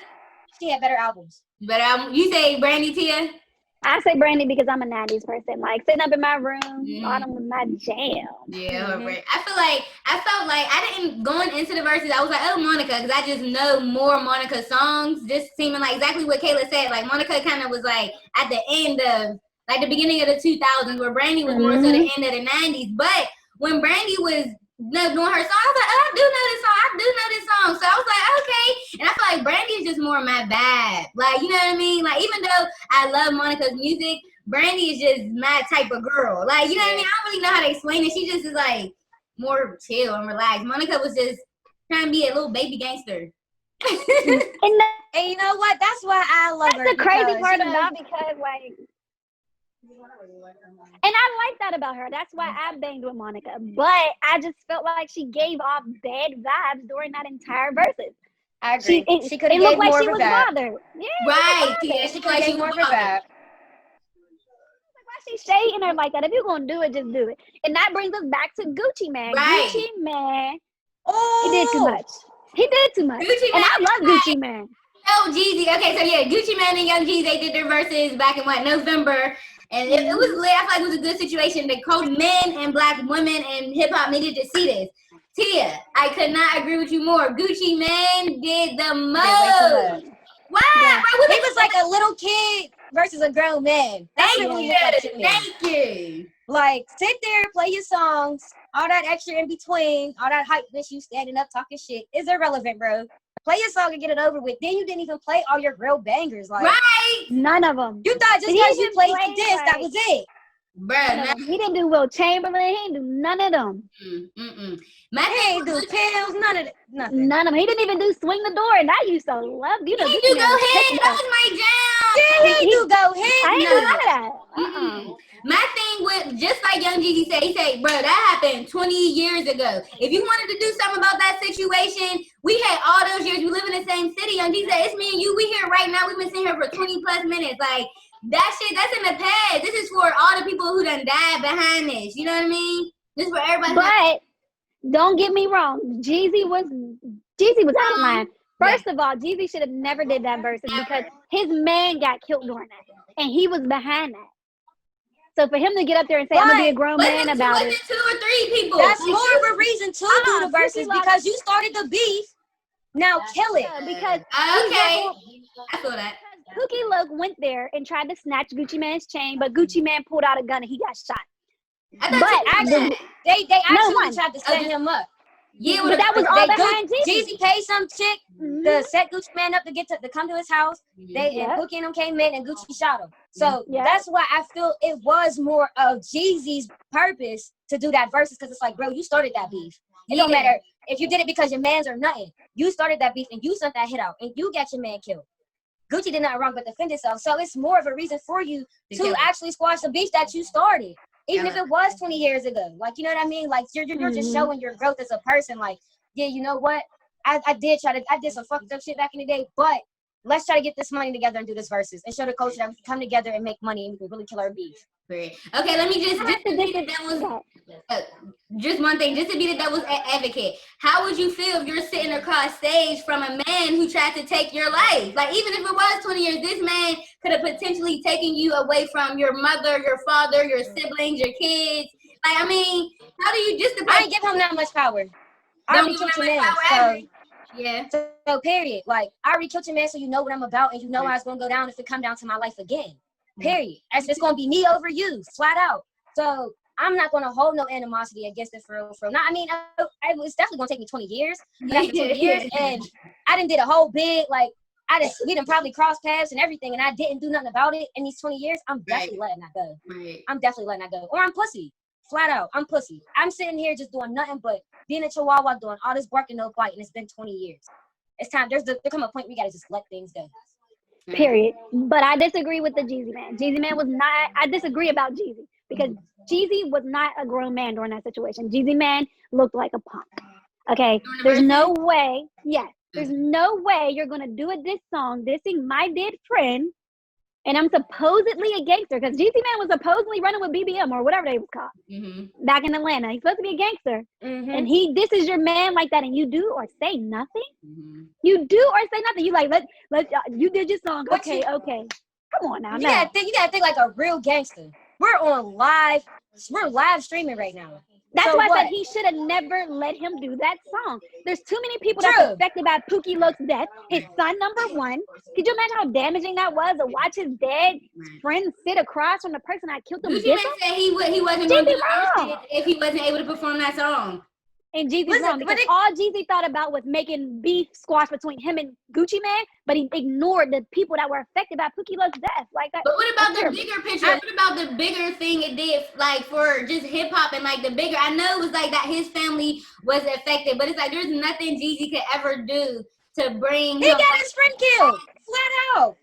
She had better albums. You say Brandy, Tia? I say Brandy because I'm a 90s person. Like, sitting up in my room, autumn was my jam. Yeah, I felt like I didn't, going into the verses, I was like, oh, Monica, because I just know more Monica songs, just seeming like exactly what Kayla said. Like, Monica kind of was like at the end of, like the beginning of the 2000s, where Brandy was more so the end of the 90s. But when Brandy was doing her song, I was like, oh, I do know this song. So I was like, okay. And I feel like Brandy is just more my vibe. Like, you know what I mean? Like, even though I love Monica's music, Brandy is just my type of girl. Like, you know what I mean? I don't really know how to explain it. She just is like more chill and relaxed. Monica was just trying to be a little baby gangster. And you know what? That's why I love her. That's the crazy part about it, because like, and I like that about her. That's why I banged with Monica. But I just felt like she gave off bad vibes during that entire verses. I agree. She could have looked gave like more she of a was vibe. bothered. Yeah, right. Yeah, she could have gave more of a vibe. Why she shading her like that? If you're gonna do it, just do it. And that brings us back to Gucci Man. Right. Gucci Man. Oh, he did too much. Gucci and Man, I love Gucci Man. Oh, Jeezy. Okay, so yeah, Gucci Man and Young Jeezy, they did their verses back in November. And it was lit. I feel like it was a good situation. The men and black women and hip hop needed to see this. Tia, I could not agree with you more. Gucci Man did the most. Wow. Yeah. He was like a little kid versus a grown man. That's what really looked like to me. Thank you. Like, sit there, play your songs, all that extra in between, all that hypeness, you standing up talking shit is irrelevant, bro. Play your song and get it over with. Then you didn't even play all your real bangers. Like, right. None of them. You thought just because you played the disc, that was it. Bruh, he didn't do Will Chamberlain. He didn't do none of them. He ain't do pills, none of that. Nothing. None of them. He didn't even do Swing the Door, and I used to love. He do Go Ahead. That was my jam. Yeah, he do Go Ahead. I ain't do none of that. My thing with, just like Young Jeezy said, he said, bro, that happened 20 years ago. If you wanted to do something about that situation, we had all those years. We live in the same city. Young Jeezy said, it's me and you. We here right now. We've been sitting here for 20 plus minutes. Like, that shit, that's in the past. This is for all the people who done died behind this. You know what I mean? This is for everybody. But don't get me wrong. Jeezy was out of line. First of all, Jeezy should have never did that verse because his man got killed during that. And he was behind that. So for him to get up there and say, I'm going to be a grown man about it. 2 or 3 people. That's more of a reason to do the verses because you started the beef. Now kill it. Because I feel that. Cookie Luke went there and tried to snatch Gucci Man's chain, but Gucci Man pulled out a gun and he got shot. They actually tried to set him up. Yeah, but that was all behind Jeezy. Jeezy paid some chick to set Gucci Man up to come to his house. And Cookie and them came in and Gucci shot him. So that's why I feel it was more of Jeezy's purpose to do that versus because it's like, bro, you started that beef. It don't matter if you did it because your man's or nothing. You started that beef and you sent that hit out and you got your man killed. Gucci did not wrong but defend himself. So it's more of a reason for you to actually squash the beef that you started. Even if it was 20 years ago, like, you know what I mean? Like, you're just showing your growth as a person. Like, yeah, you know what? I did some fucked up shit back in the day, but let's try to get this money together and do this versus and show the culture that we can come together and make money and we can really kill our beef. Okay, let me just just one thing, just to be the devil's advocate. How would you feel if you're sitting across stage from a man who tried to take your life? Like, even if it was 20 years, this man could have potentially taken you away from your mother, your father, your siblings, your kids. Like, I mean, how do you just? I ain't give him that much power. I already killed your man, so yeah. So period. Like, I already killed your man, so you know what I'm about, and you know how it's gonna go down if it come down to my life again. Period. It's gonna be me over you, flat out. So I'm not gonna hold no animosity against it for real. Not, I mean, it's definitely gonna take me 20 years. But after 20 years, and I done did a whole big, like, we done probably crossed paths and everything, and I didn't do nothing about it in these 20 years. I'm definitely letting that go. I'm definitely letting that go. Or I'm pussy. Flat out, I'm pussy. I'm sitting here just doing nothing but being a chihuahua, doing all this barking, no bite, and it's been 20 years. It's time. There come a point we gotta just let things go. Period. But I disagree with the Jeezy man. Jeezy man was not. I disagree about Jeezy because Jeezy was not a grown man during that situation. Jeezy man looked like a punk. Okay, there's no way. Yes, there's no way you're gonna do a diss song dissing my dead friend. And I'm supposedly a gangster because Jeezy man was supposedly running with BBM or whatever they was called back in Atlanta. He's supposed to be a gangster. And this is your man like that, and you do or say nothing? You do or say nothing. You like, let you did your song. Okay. Come on now. You gotta think like a real gangster. We're live streaming right now. That's why I said he should have never let him do that song. There's too many people that's affected by Pookie Loke's death. His son, number one. Could you imagine how damaging that was to watch his dead friend sit across from the person that killed him? Gucci Mane said he wasn't going to do it if he wasn't able to perform that song. And Jeezy's wrong because all Jeezy thought about was making beef squash between him and Gucci Mane, but he ignored the people that were affected by Pookie Loke's death. Like that. But what about the bigger picture? What about the bigger thing it did, like for just hip hop and like the bigger? I know it was like that his family was affected, but it's like there's nothing Jeezy could ever do to bring. He got his friend killed, flat out.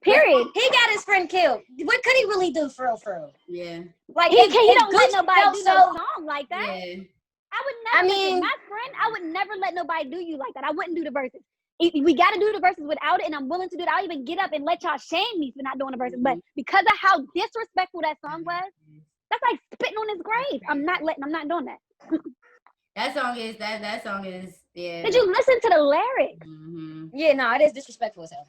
Period. He got his friend killed. What could he really do for real? Yeah. Like he don't let nobody do no song like that. Yeah. I would never let nobody do you like that. I wouldn't do the verses. We got to do the verses without it, and I'm willing to do it. I'll even get up and let y'all shame me for not doing the verses. But because of how disrespectful that song was, that's like spitting on his grave. I'm not doing that. That song is yeah. Did you listen to the lyrics? Yeah, no, it is disrespectful as hell.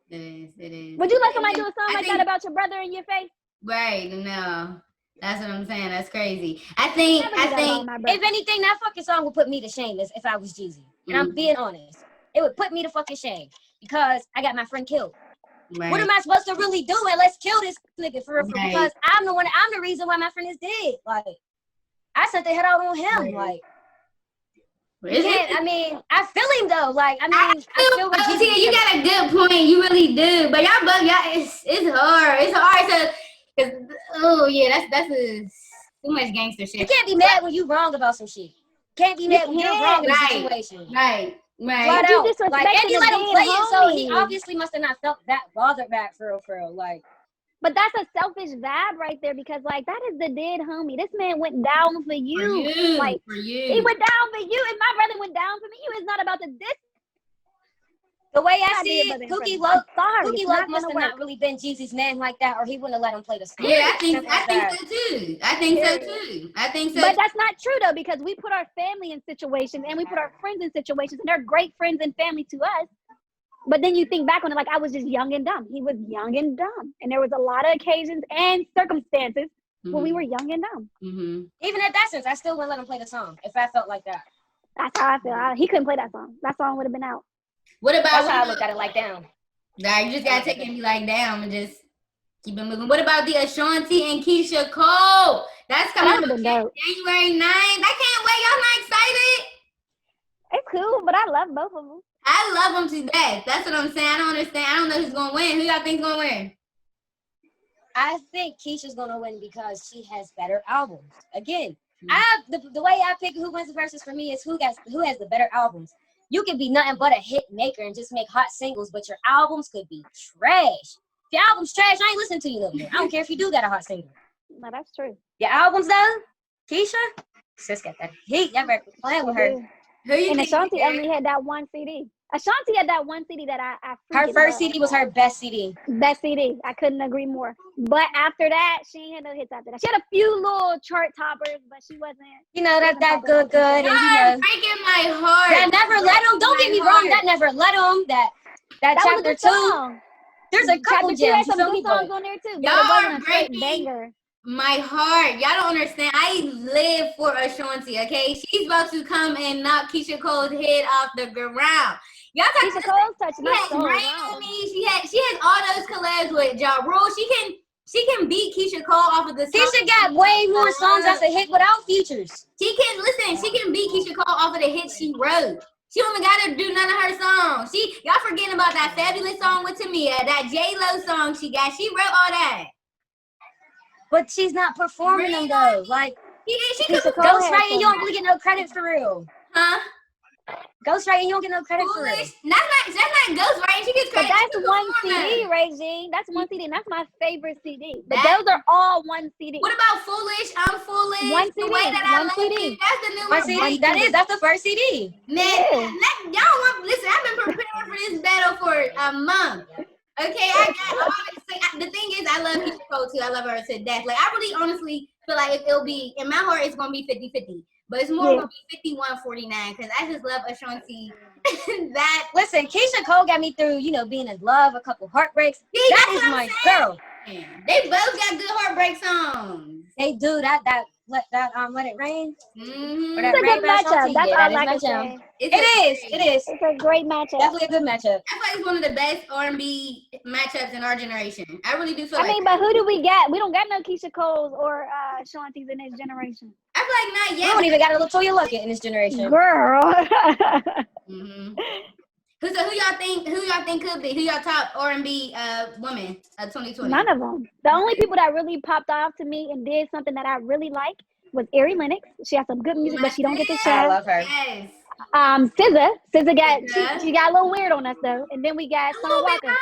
It is. Would you let somebody do a song like that about your brother in your face? Right, no. That's what I'm saying. That's crazy. I think if anything, that fucking song would put me to shame if I was Jeezy. And I'm being honest. It would put me to fucking shame because I got my friend killed. Right. What am I supposed to really do? And let's kill this nigga for real, because I'm the reason why my friend is dead. Like, I sent the head out on him. Like, I feel him though. Like, I feel Jeezy. You got a good point. You really do. But y'all it's hard. It's hard to that's too much gangster shit. You can't be mad when you wrong about some shit. Can't be mad when you're wrong in a situation. Right. Flat out. Like, and you let him play it, so he obviously must have not felt that bothered back for real. Like, but that's a selfish vibe right there because, like, that is the dead homie. This man went down for you. For you. He went down for you, and my brother went down for me. You is not about to diss. The way I see it, Pookie Loke must have not really been Jeezy's man like that, or he wouldn't have let him play the song. Yeah, I think so too. I think so. But that's not true though, because we put our family in situations and we put our friends in situations, and they're great friends and family to us. But then you think back on it, like, I was just young and dumb. He was young and dumb, and there was a lot of occasions and circumstances when we were young and dumb. Even at that sense, I still wouldn't let him play the song if I felt like that. That's how I feel. He couldn't play that song. That song would have been out. That's how I look at it, like, down. Nah, you just gotta take it and be like down and just keep it moving. What about the Ashanti and Keisha Cole? That's coming up January 9th. I can't wait. Y'all not excited? It's cool, but I love both of them. I love them to death. That's what I'm saying. I don't understand. I don't know who's gonna win. Who y'all think's gonna win? I think Keisha's gonna win because she has better albums. Again, the way I pick who wins the versus for me is who has the better albums. You can be nothing but a hit maker and just make hot singles, but your albums could be trash. If your album's trash, I ain't listening to you no more. I don't care if you do got a hot single. No, that's true. Your albums though, Keisha, sis got that heat. Y'all better quit playing with her. Who you And think? Ashanti only had that one CD. Ashanti had that one CD that I Her freaking first love. CD was her best CD. Best CD. I couldn't agree more. But after that, she ain't had no hits after that. She had a few little chart toppers, but she wasn't. You know that good, Y'all and you are know breaking my heart. that never let them. Don't get me wrong. That never let them. That That was a chapter good 2. song. There's a couple Chapter 2 had gems. You some feel good me? songs But on there too. Y'all But it wasn't are a straight breaking banger. my heart. Y'all don't understand. I live for Ashanti, okay? She's about to come and knock Keisha Cole's head off the ground. Y'all talking Keisha Cole's touched she my has soul. Rain on Me. She has all those collabs with Ja Rule. She can beat Keisha Cole off of the song. Keisha got way more songs that's a hit without features. She can beat Keisha Cole off of the hits she wrote. She don't even gotta do none of her songs. Y'all forgetting about that Fabulous song with Tamia, that J-Lo song she got. She wrote all that. But she's not performing them though. Like she could Ghostwriting, you don't really get no credit for real. Huh? Ghostwriting, you don't get no credit for real. That's not ghostwriting. She gets credit. But that's one CD, Regine. That's one CD, and that's my favorite CD. But those are all one CD. What about Foolish? I'm Foolish. One CD. The way that I One love CD. you. That's the new One CD. That's the first CD. Man, y'all want listen. I've been preparing for this battle for a month. Okay, the thing is, I love Keisha Cole too. I love her to death. Like, I really honestly feel like it'll be, in my heart, it's going to be 50-50. But it's more going to be 51-49 because I just love Ashanti. Listen, Keisha Cole got me through, being in love, a couple heartbreaks. That is my girl. They both got good heartbreak songs. They do Let It Rain. Mm-hmm. It's a good matchup. That's all I can say. It is. It's a great matchup. Definitely a good matchup. I feel like it's one of the best R&B matchups in our generation. I really do feel but who do we get? We don't got no Keisha Coles or Ashanti's in this generation. I feel like not yet. We don't even got a Latoya Luckett in this generation. Girl. Mm-hmm. Who y'all think could be? Who y'all top R&B women of 2020? None of them. The only people that really popped off to me and did something that I really like was Ari Lennox. She has some good music, but she don't get the shine. I love her. Yes. SZA got she got a little weird on us though, and then we got Summer Walker.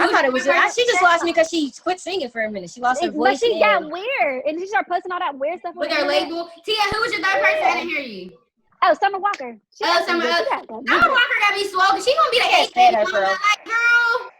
I thought it was she just lost me because she quit singing for a minute. She lost her voice. But she got weird, and she started posting all that weird stuff with her label. Tia, who was your third person? I didn't hear you. Oh, Summer Walker. Summer Walker got me swole. She gonna be the eighth baby mama, like girl.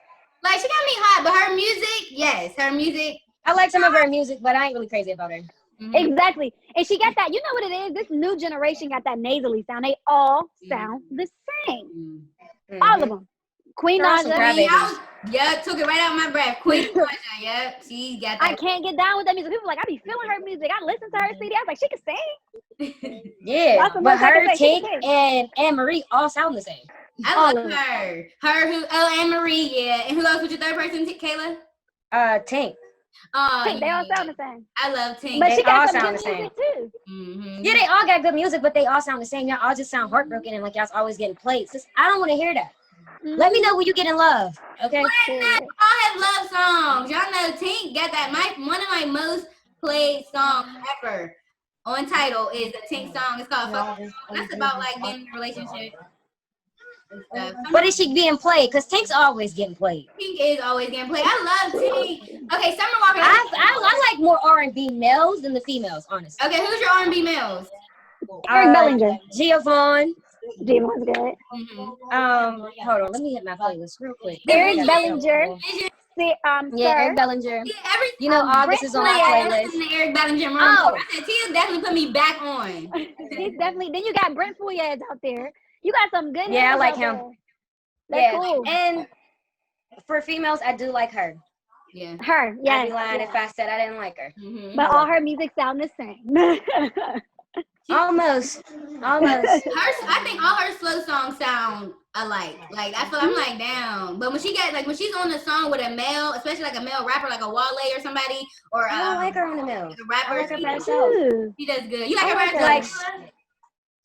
Like she got me hot, but her music, yes, her music. I like some of her music, but I ain't really crazy about her. Mm-hmm. Exactly. And she got that, you know what it is? This new generation got that nasally sound. They all sound the same. Mm-hmm. All of them. Queen Naja. Yeah, took it right out of my breath. Queen Naja, yeah. She got that. I can't get down with that music. People like, I be feeling her music. I listen to her CD. I was like, she can sing. Yeah, but her, Tink, and Anne-Marie all sound the same. I love her. Anne-Marie, yeah. And who else was your third person, Kayla? Tink. Tink, they all sound the same. I love Tink. But she got some good music too. Mm-hmm. Yeah, they all got good music, but they all sound the same. Y'all all just sound heartbroken and like y'all's always getting played. I don't want to hear that. Mm-hmm. Let me know when you get in love, okay? I have love songs. Y'all know Tink got that. One of my most played songs ever on Tidal is a Tink song. It's called Fuck. That's about like being in a relationship. But is she being played? Because Tink's always getting played. Tink is always getting played. I love Tink. Okay, Summer Walker. I like more R&B males than the females, honestly. Okay, who's your R&B males? Eric Bellinger. Giovanni. Giovanni's good. Mm-hmm. Hold on, let me hit my playlist real quick. Eric Bellinger. Eric Bellinger. You know, August is on my playlist. The Eric Bellinger room. I said, Tia definitely put me back on. He's definitely. Then you got Brent Fouillez out there. You got some good. Yeah, I like him. That's cool. And for females, I do like her. Yeah. Her. Yeah. I'd be lying if I said I didn't like her. Mm-hmm. But all her music sound the same. Almost. I think all her slow songs sound alike. Like that's what I'm like, damn. But when she's on the song with a male, especially like a male rapper, like a Wale or somebody, or I don't like her on the male. Like a rapper, I like her by herself. She does good. You like her by herself? Like,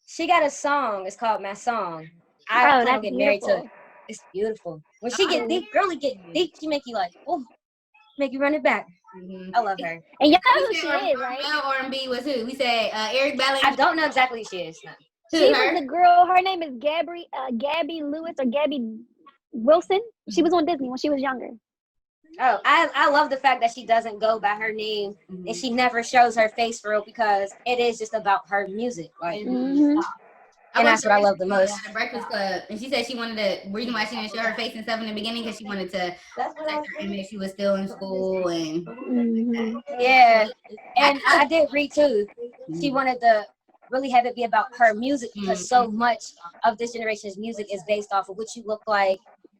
she got a song. It's called My Song. I plan to get married to it. It's beautiful. When she get deep, girly get deep, she make you like, oh, make you run it back. Mm-hmm. I love her. And y'all know who she is, right? Male R&B was who? We said Eric Bellinger. I don't know exactly who she is. No. She was the girl. Her name is Gabby Lewis or Gabby Wilson. She was on Disney when she was younger. Oh, I love the fact that she doesn't go by her name and she never shows her face for real because it is just about her music. Like, and that's what I love the most. The Breakfast Club, and she said she wanted to. Reason why she didn't show her face and stuff in the beginning because she wanted to protect her image. She was still in school, and yeah, and I did read too. She wanted to really have it be about her music because so much of this generation's music is based off of what you look like,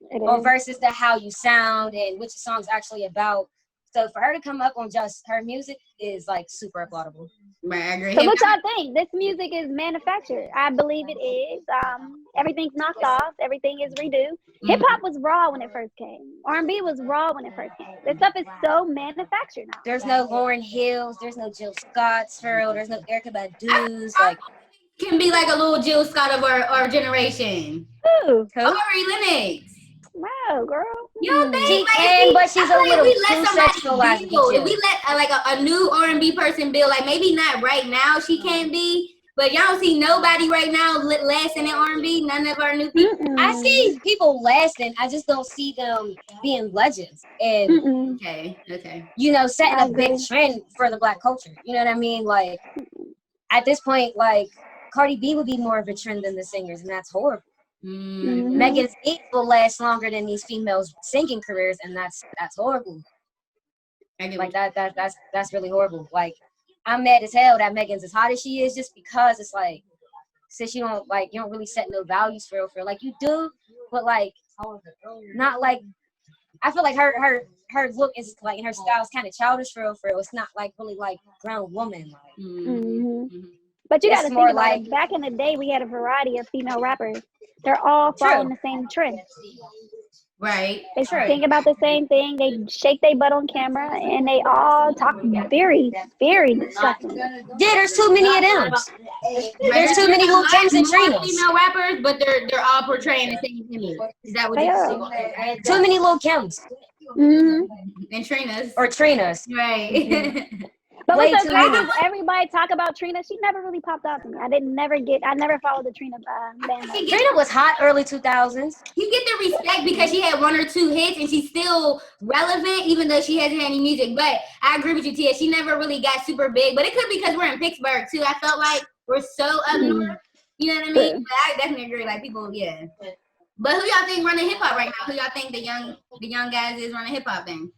or versus the how you sound and which the song's actually about. So for her to come up on just her music is like super applaudable. Right, I agree. So what y'all think? This music is manufactured. I believe it is. Everything's knocked off. Everything is redo. Hip hop was raw when it first came. R&B was raw when it first came. This stuff is so manufactured now. There's no Lauryn Hills. There's no Jill Scotts for real. There's no Erykah Badu's. Like, can be like a little Jill Scott of our generation. Who? Ari Lennox. Wow, girl. You don't think she can, but she's a little too sexualized. If we let like a new R&B person build, like maybe not right now, she can't be. But y'all don't see nobody right now lasting in R&B. None of our new people. I see people lasting. I just don't see them being legends. And okay, you know, setting a big trend for the Black culture. You know what I mean? Like at this point, like Cardi B would be more of a trend than the singers, and that's horrible. Megan's beats will last longer than these females' singing careers, and that's horrible. Like that's really horrible. Like I'm mad as hell that Megan's as hot as she is, just because it's like since you don't really set no values for like you do, but like not like I feel like her look is like and her style is kind of childish for real. It's not like really like grown woman like. But you got to think about it. Back in the day, we had a variety of female rappers. They're all following the same trend. Right. They think about the same thing. They shake their butt on camera, and they all talk very, very disgusting. Yeah, there's too many of them. There's too many Lil Kims and Trinas. Female rappers, but they're all portraying the same image. Is that what they are? Too many Lil Kims. And Trinas. Or Trinas. Right. But what's so crazy is everybody talk about Trina. She never really popped out to me. I never followed the Trina band. Trina was hot early 2000s. You get the respect because she had 1 or 2 hits and she's still relevant even though she hasn't had any music. But I agree with you, Tia. She never really got super big. But it could be because we're in Pittsburgh too. I felt like we're so up north. You know what I mean? But I definitely agree. Like people, yeah. But who y'all think running hip hop right now? Who y'all think the young guys is running hip hop thing?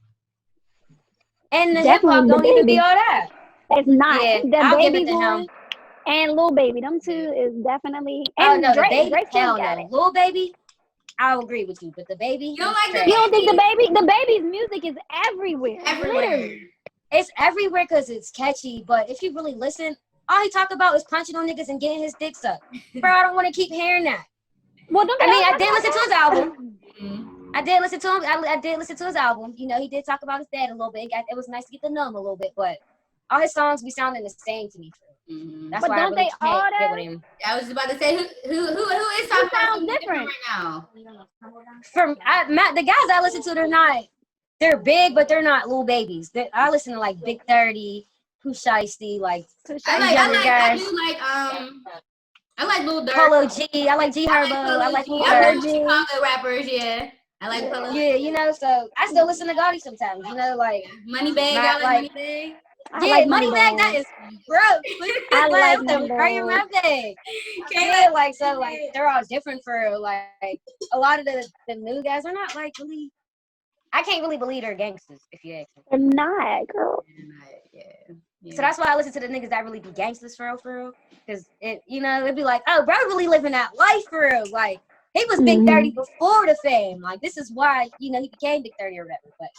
And the hip hop don't even be all that. It's not. Yeah, the I'll Baby give it to him. And Lil Baby, them two is definitely. And no, Drake, the Baby. Hell no. Lil Baby, I'll agree with you. But the Baby, you don't like the Baby? You don't think the Baby? The Baby's music is everywhere. It's everywhere because it's catchy. But if you really listen, all he talk about is punching on niggas and getting his dick sucked. Bro, I don't want to keep hearing that. Well, I did listen to his album. I did listen to him. I did listen to his album. You know, he did talk about his dad a little bit. It was nice to get to know him a little bit, but all his songs be sounding the same to me. That's why I really can't get with him. I was just about to say, who is talking about different right now? The guys I listen to, they're big, but they're not little babies. I listen to like Big 30, Pooh Shiesty, like younger guys. I like Lil Durk. Polo G. I like G Herbo. I like Lil Durk. Chicago rappers, yeah. I like Polo. Yeah, you know, so I still listen to Gotti sometimes. You know, like Moneybag. I like Moneybag. Yeah, Moneybag. That is gross. I like my bag. Yeah, like they're all different for like a lot of the new guys are not like really. I can't really believe they're gangsters if you ask me. They're not, girl. Yeah. So that's why I listen to the niggas that really be gangsters for real. Because it'd be like, oh, bro, really living that life for real. Like he was Big 30 before the fame. Like this is why he became Big 30 or whatever. But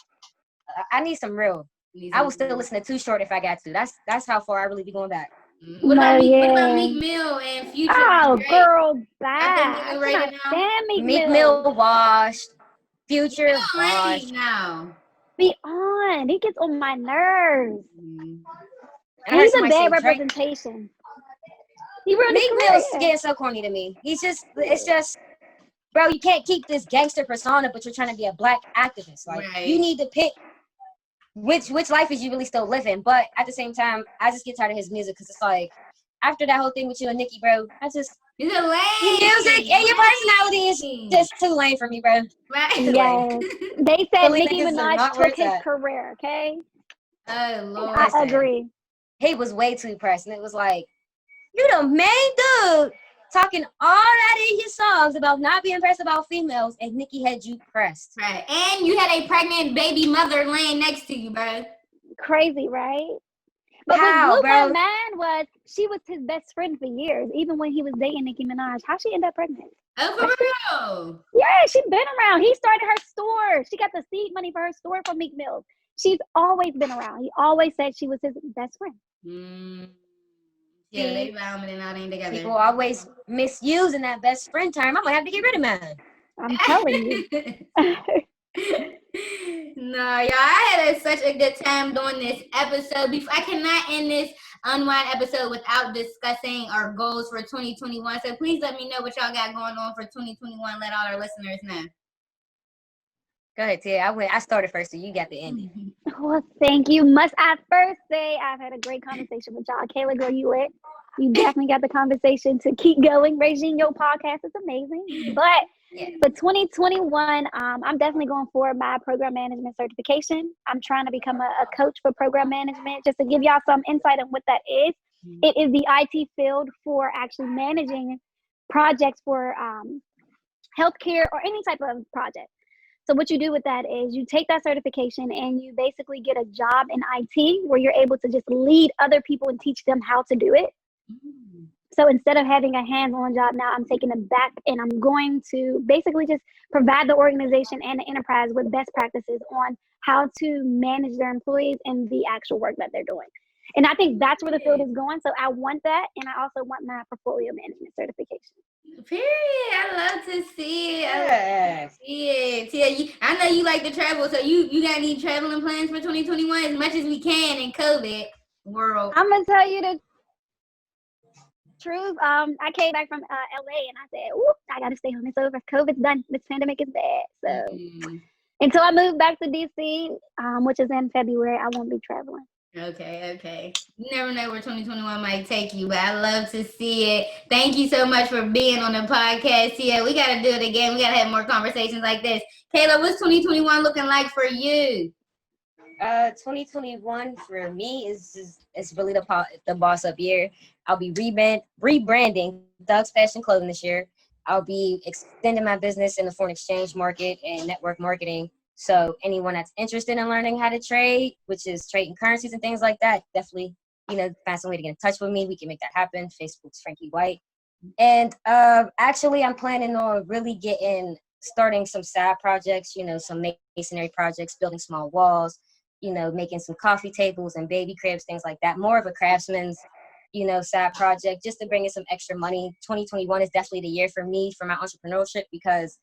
I need some real. I will still listen to Too Short if I got to. That's how far I really be going back. What about Meek Mill and Future? Oh, girl, bad. Meek Mill washed. Future washed. Now. Be on. He gets on my nerves. And he's a bad representation. Meek Mill's getting so corny to me. It's just, bro, you can't keep this gangster persona, but you're trying to be a black activist. Like, you need to pick which life is you really still living. But at the same time, I just get tired of his music because it's like, after that whole thing with you and Nikki, bro, I just You're lame. your music and your personality is just too lame for me, bro. Right. Yes. They said Silly Nicki niggas is Minaj not where took it's his at. career, okay? Oh And Lord. I Listen. agree. He was way too pressed, and it was like, you the main dude talking all that in your songs about not being pressed about females, and Nikki had you pressed. Right. And you had a pregnant baby mother laying next to you, bro. Crazy, right? But what How, blew my bro? mind was she was his best friend for years, even when he was dating Nicki Minaj. How she end up pregnant? Oh, for real? Yeah, she been around. He started her store. She got the seed money for her store from Meek Mill. She's always been around. He always said she was his best friend. Yeah, they vomiting out ain't together. People always misusing that best friend term. I'm gonna have to get rid of mine. I'm telling you. No, y'all, I had such a good time doing this episode. I cannot end this unwind episode without discussing our goals for 2021. So please let me know what y'all got going on for 2021. Let all our listeners know. Go ahead, Tia. I started first, so you got the ending. Well, thank you. Must I first say I've had a great conversation with y'all. Kayla, girl, you lit. You definitely got the conversation to keep going. Regine, your podcast is amazing. But for 2021, I'm definitely going for my program management certification. I'm trying to become a coach for program management. Just to give y'all some insight on what that is. It is the IT field for actually managing projects for healthcare or any type of project. So what you do with that is you take that certification and you basically get a job in IT where you're able to just lead other people and teach them how to do it. So instead of having a hands-on job now, I'm taking it back and I'm going to basically just provide the organization and the enterprise with best practices on how to manage their employees and the actual work that they're doing. And I think that's where the field is going. So I want that. And I also want my portfolio management certification. Period. I love to see it. I love to see it. Tia, I know you like to travel, so you got any traveling plans for 2021 as much as we can in COVID world? I'm gonna tell you the truth. I came back from LA and I said, "Ooh, I gotta stay home. It's over. COVID's done. This pandemic is bad." So until I move back to DC, which is in February, I won't be traveling. Okay. You never know where 2021 might take you, but I love to see it. Thank you so much for being on the podcast. Yeah, we got to do it again. We got to have more conversations like this. Kayla, what's 2021 looking like for you? 2021 for me is really the boss up year. I'll be rebranding Doug's Fashion Clothing this year. I'll be extending my business in the foreign exchange market and network marketing. So anyone that's interested in learning how to trade, which is trading currencies and things like that, definitely, find some way to get in touch with me. We can make that happen. Facebook's Frankie White. And actually, I'm planning on really starting some side projects, some masonry projects, building small walls, making some coffee tables and baby cribs, things like that. More of a craftsman's, side project just to bring in some extra money. 2021 is definitely the year for me for my entrepreneurship because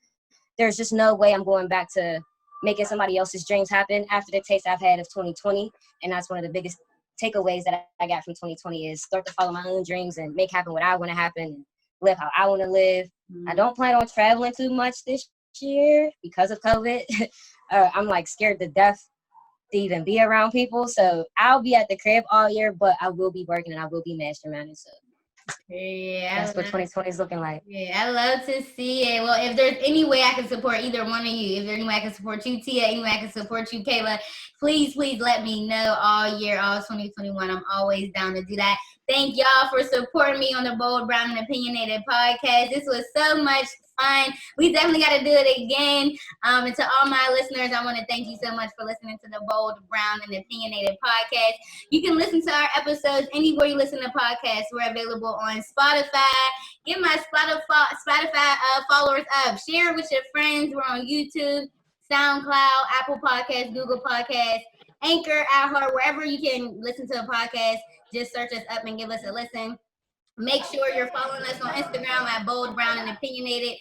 there's just no way I'm going back to making somebody else's dreams happen after the taste I've had of 2020. And that's one of the biggest takeaways that I got from 2020 is start to follow my own dreams and make happen what I want to happen and live how I want to live. I don't plan on traveling too much this year because of COVID. I'm like scared to death to even be around people. So I'll be at the crib all year, but I will be working and I will be masterminding. So yeah, that's what 2020 is looking like. Yeah, I love to see it. Well, if there's any way I can support either one of you, if there's any way I can support you, Tia, any way I can support you, Kayla, please let me know all year, all 2021. I'm always down to do that. Thank y'all for supporting me on the Bold, Brown, and Opinionated podcast. This was so much fun. We definitely got to do it again. And to all my listeners, I want to thank you so much for listening to the Bold, Brown, and Opinionated podcast. You can listen to our episodes anywhere you listen to podcasts. We're available on Spotify. Get my Spotify followers up. Share it with your friends. We're on YouTube, SoundCloud, Apple Podcasts, Google Podcasts, Anchor, iHeart, wherever you can listen to a podcast. Just search us up and give us a listen. Make sure you're following us on Instagram at Bold, Brown, and Opinionated.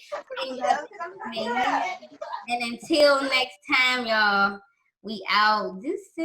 And until next time, y'all, we out. Deuces.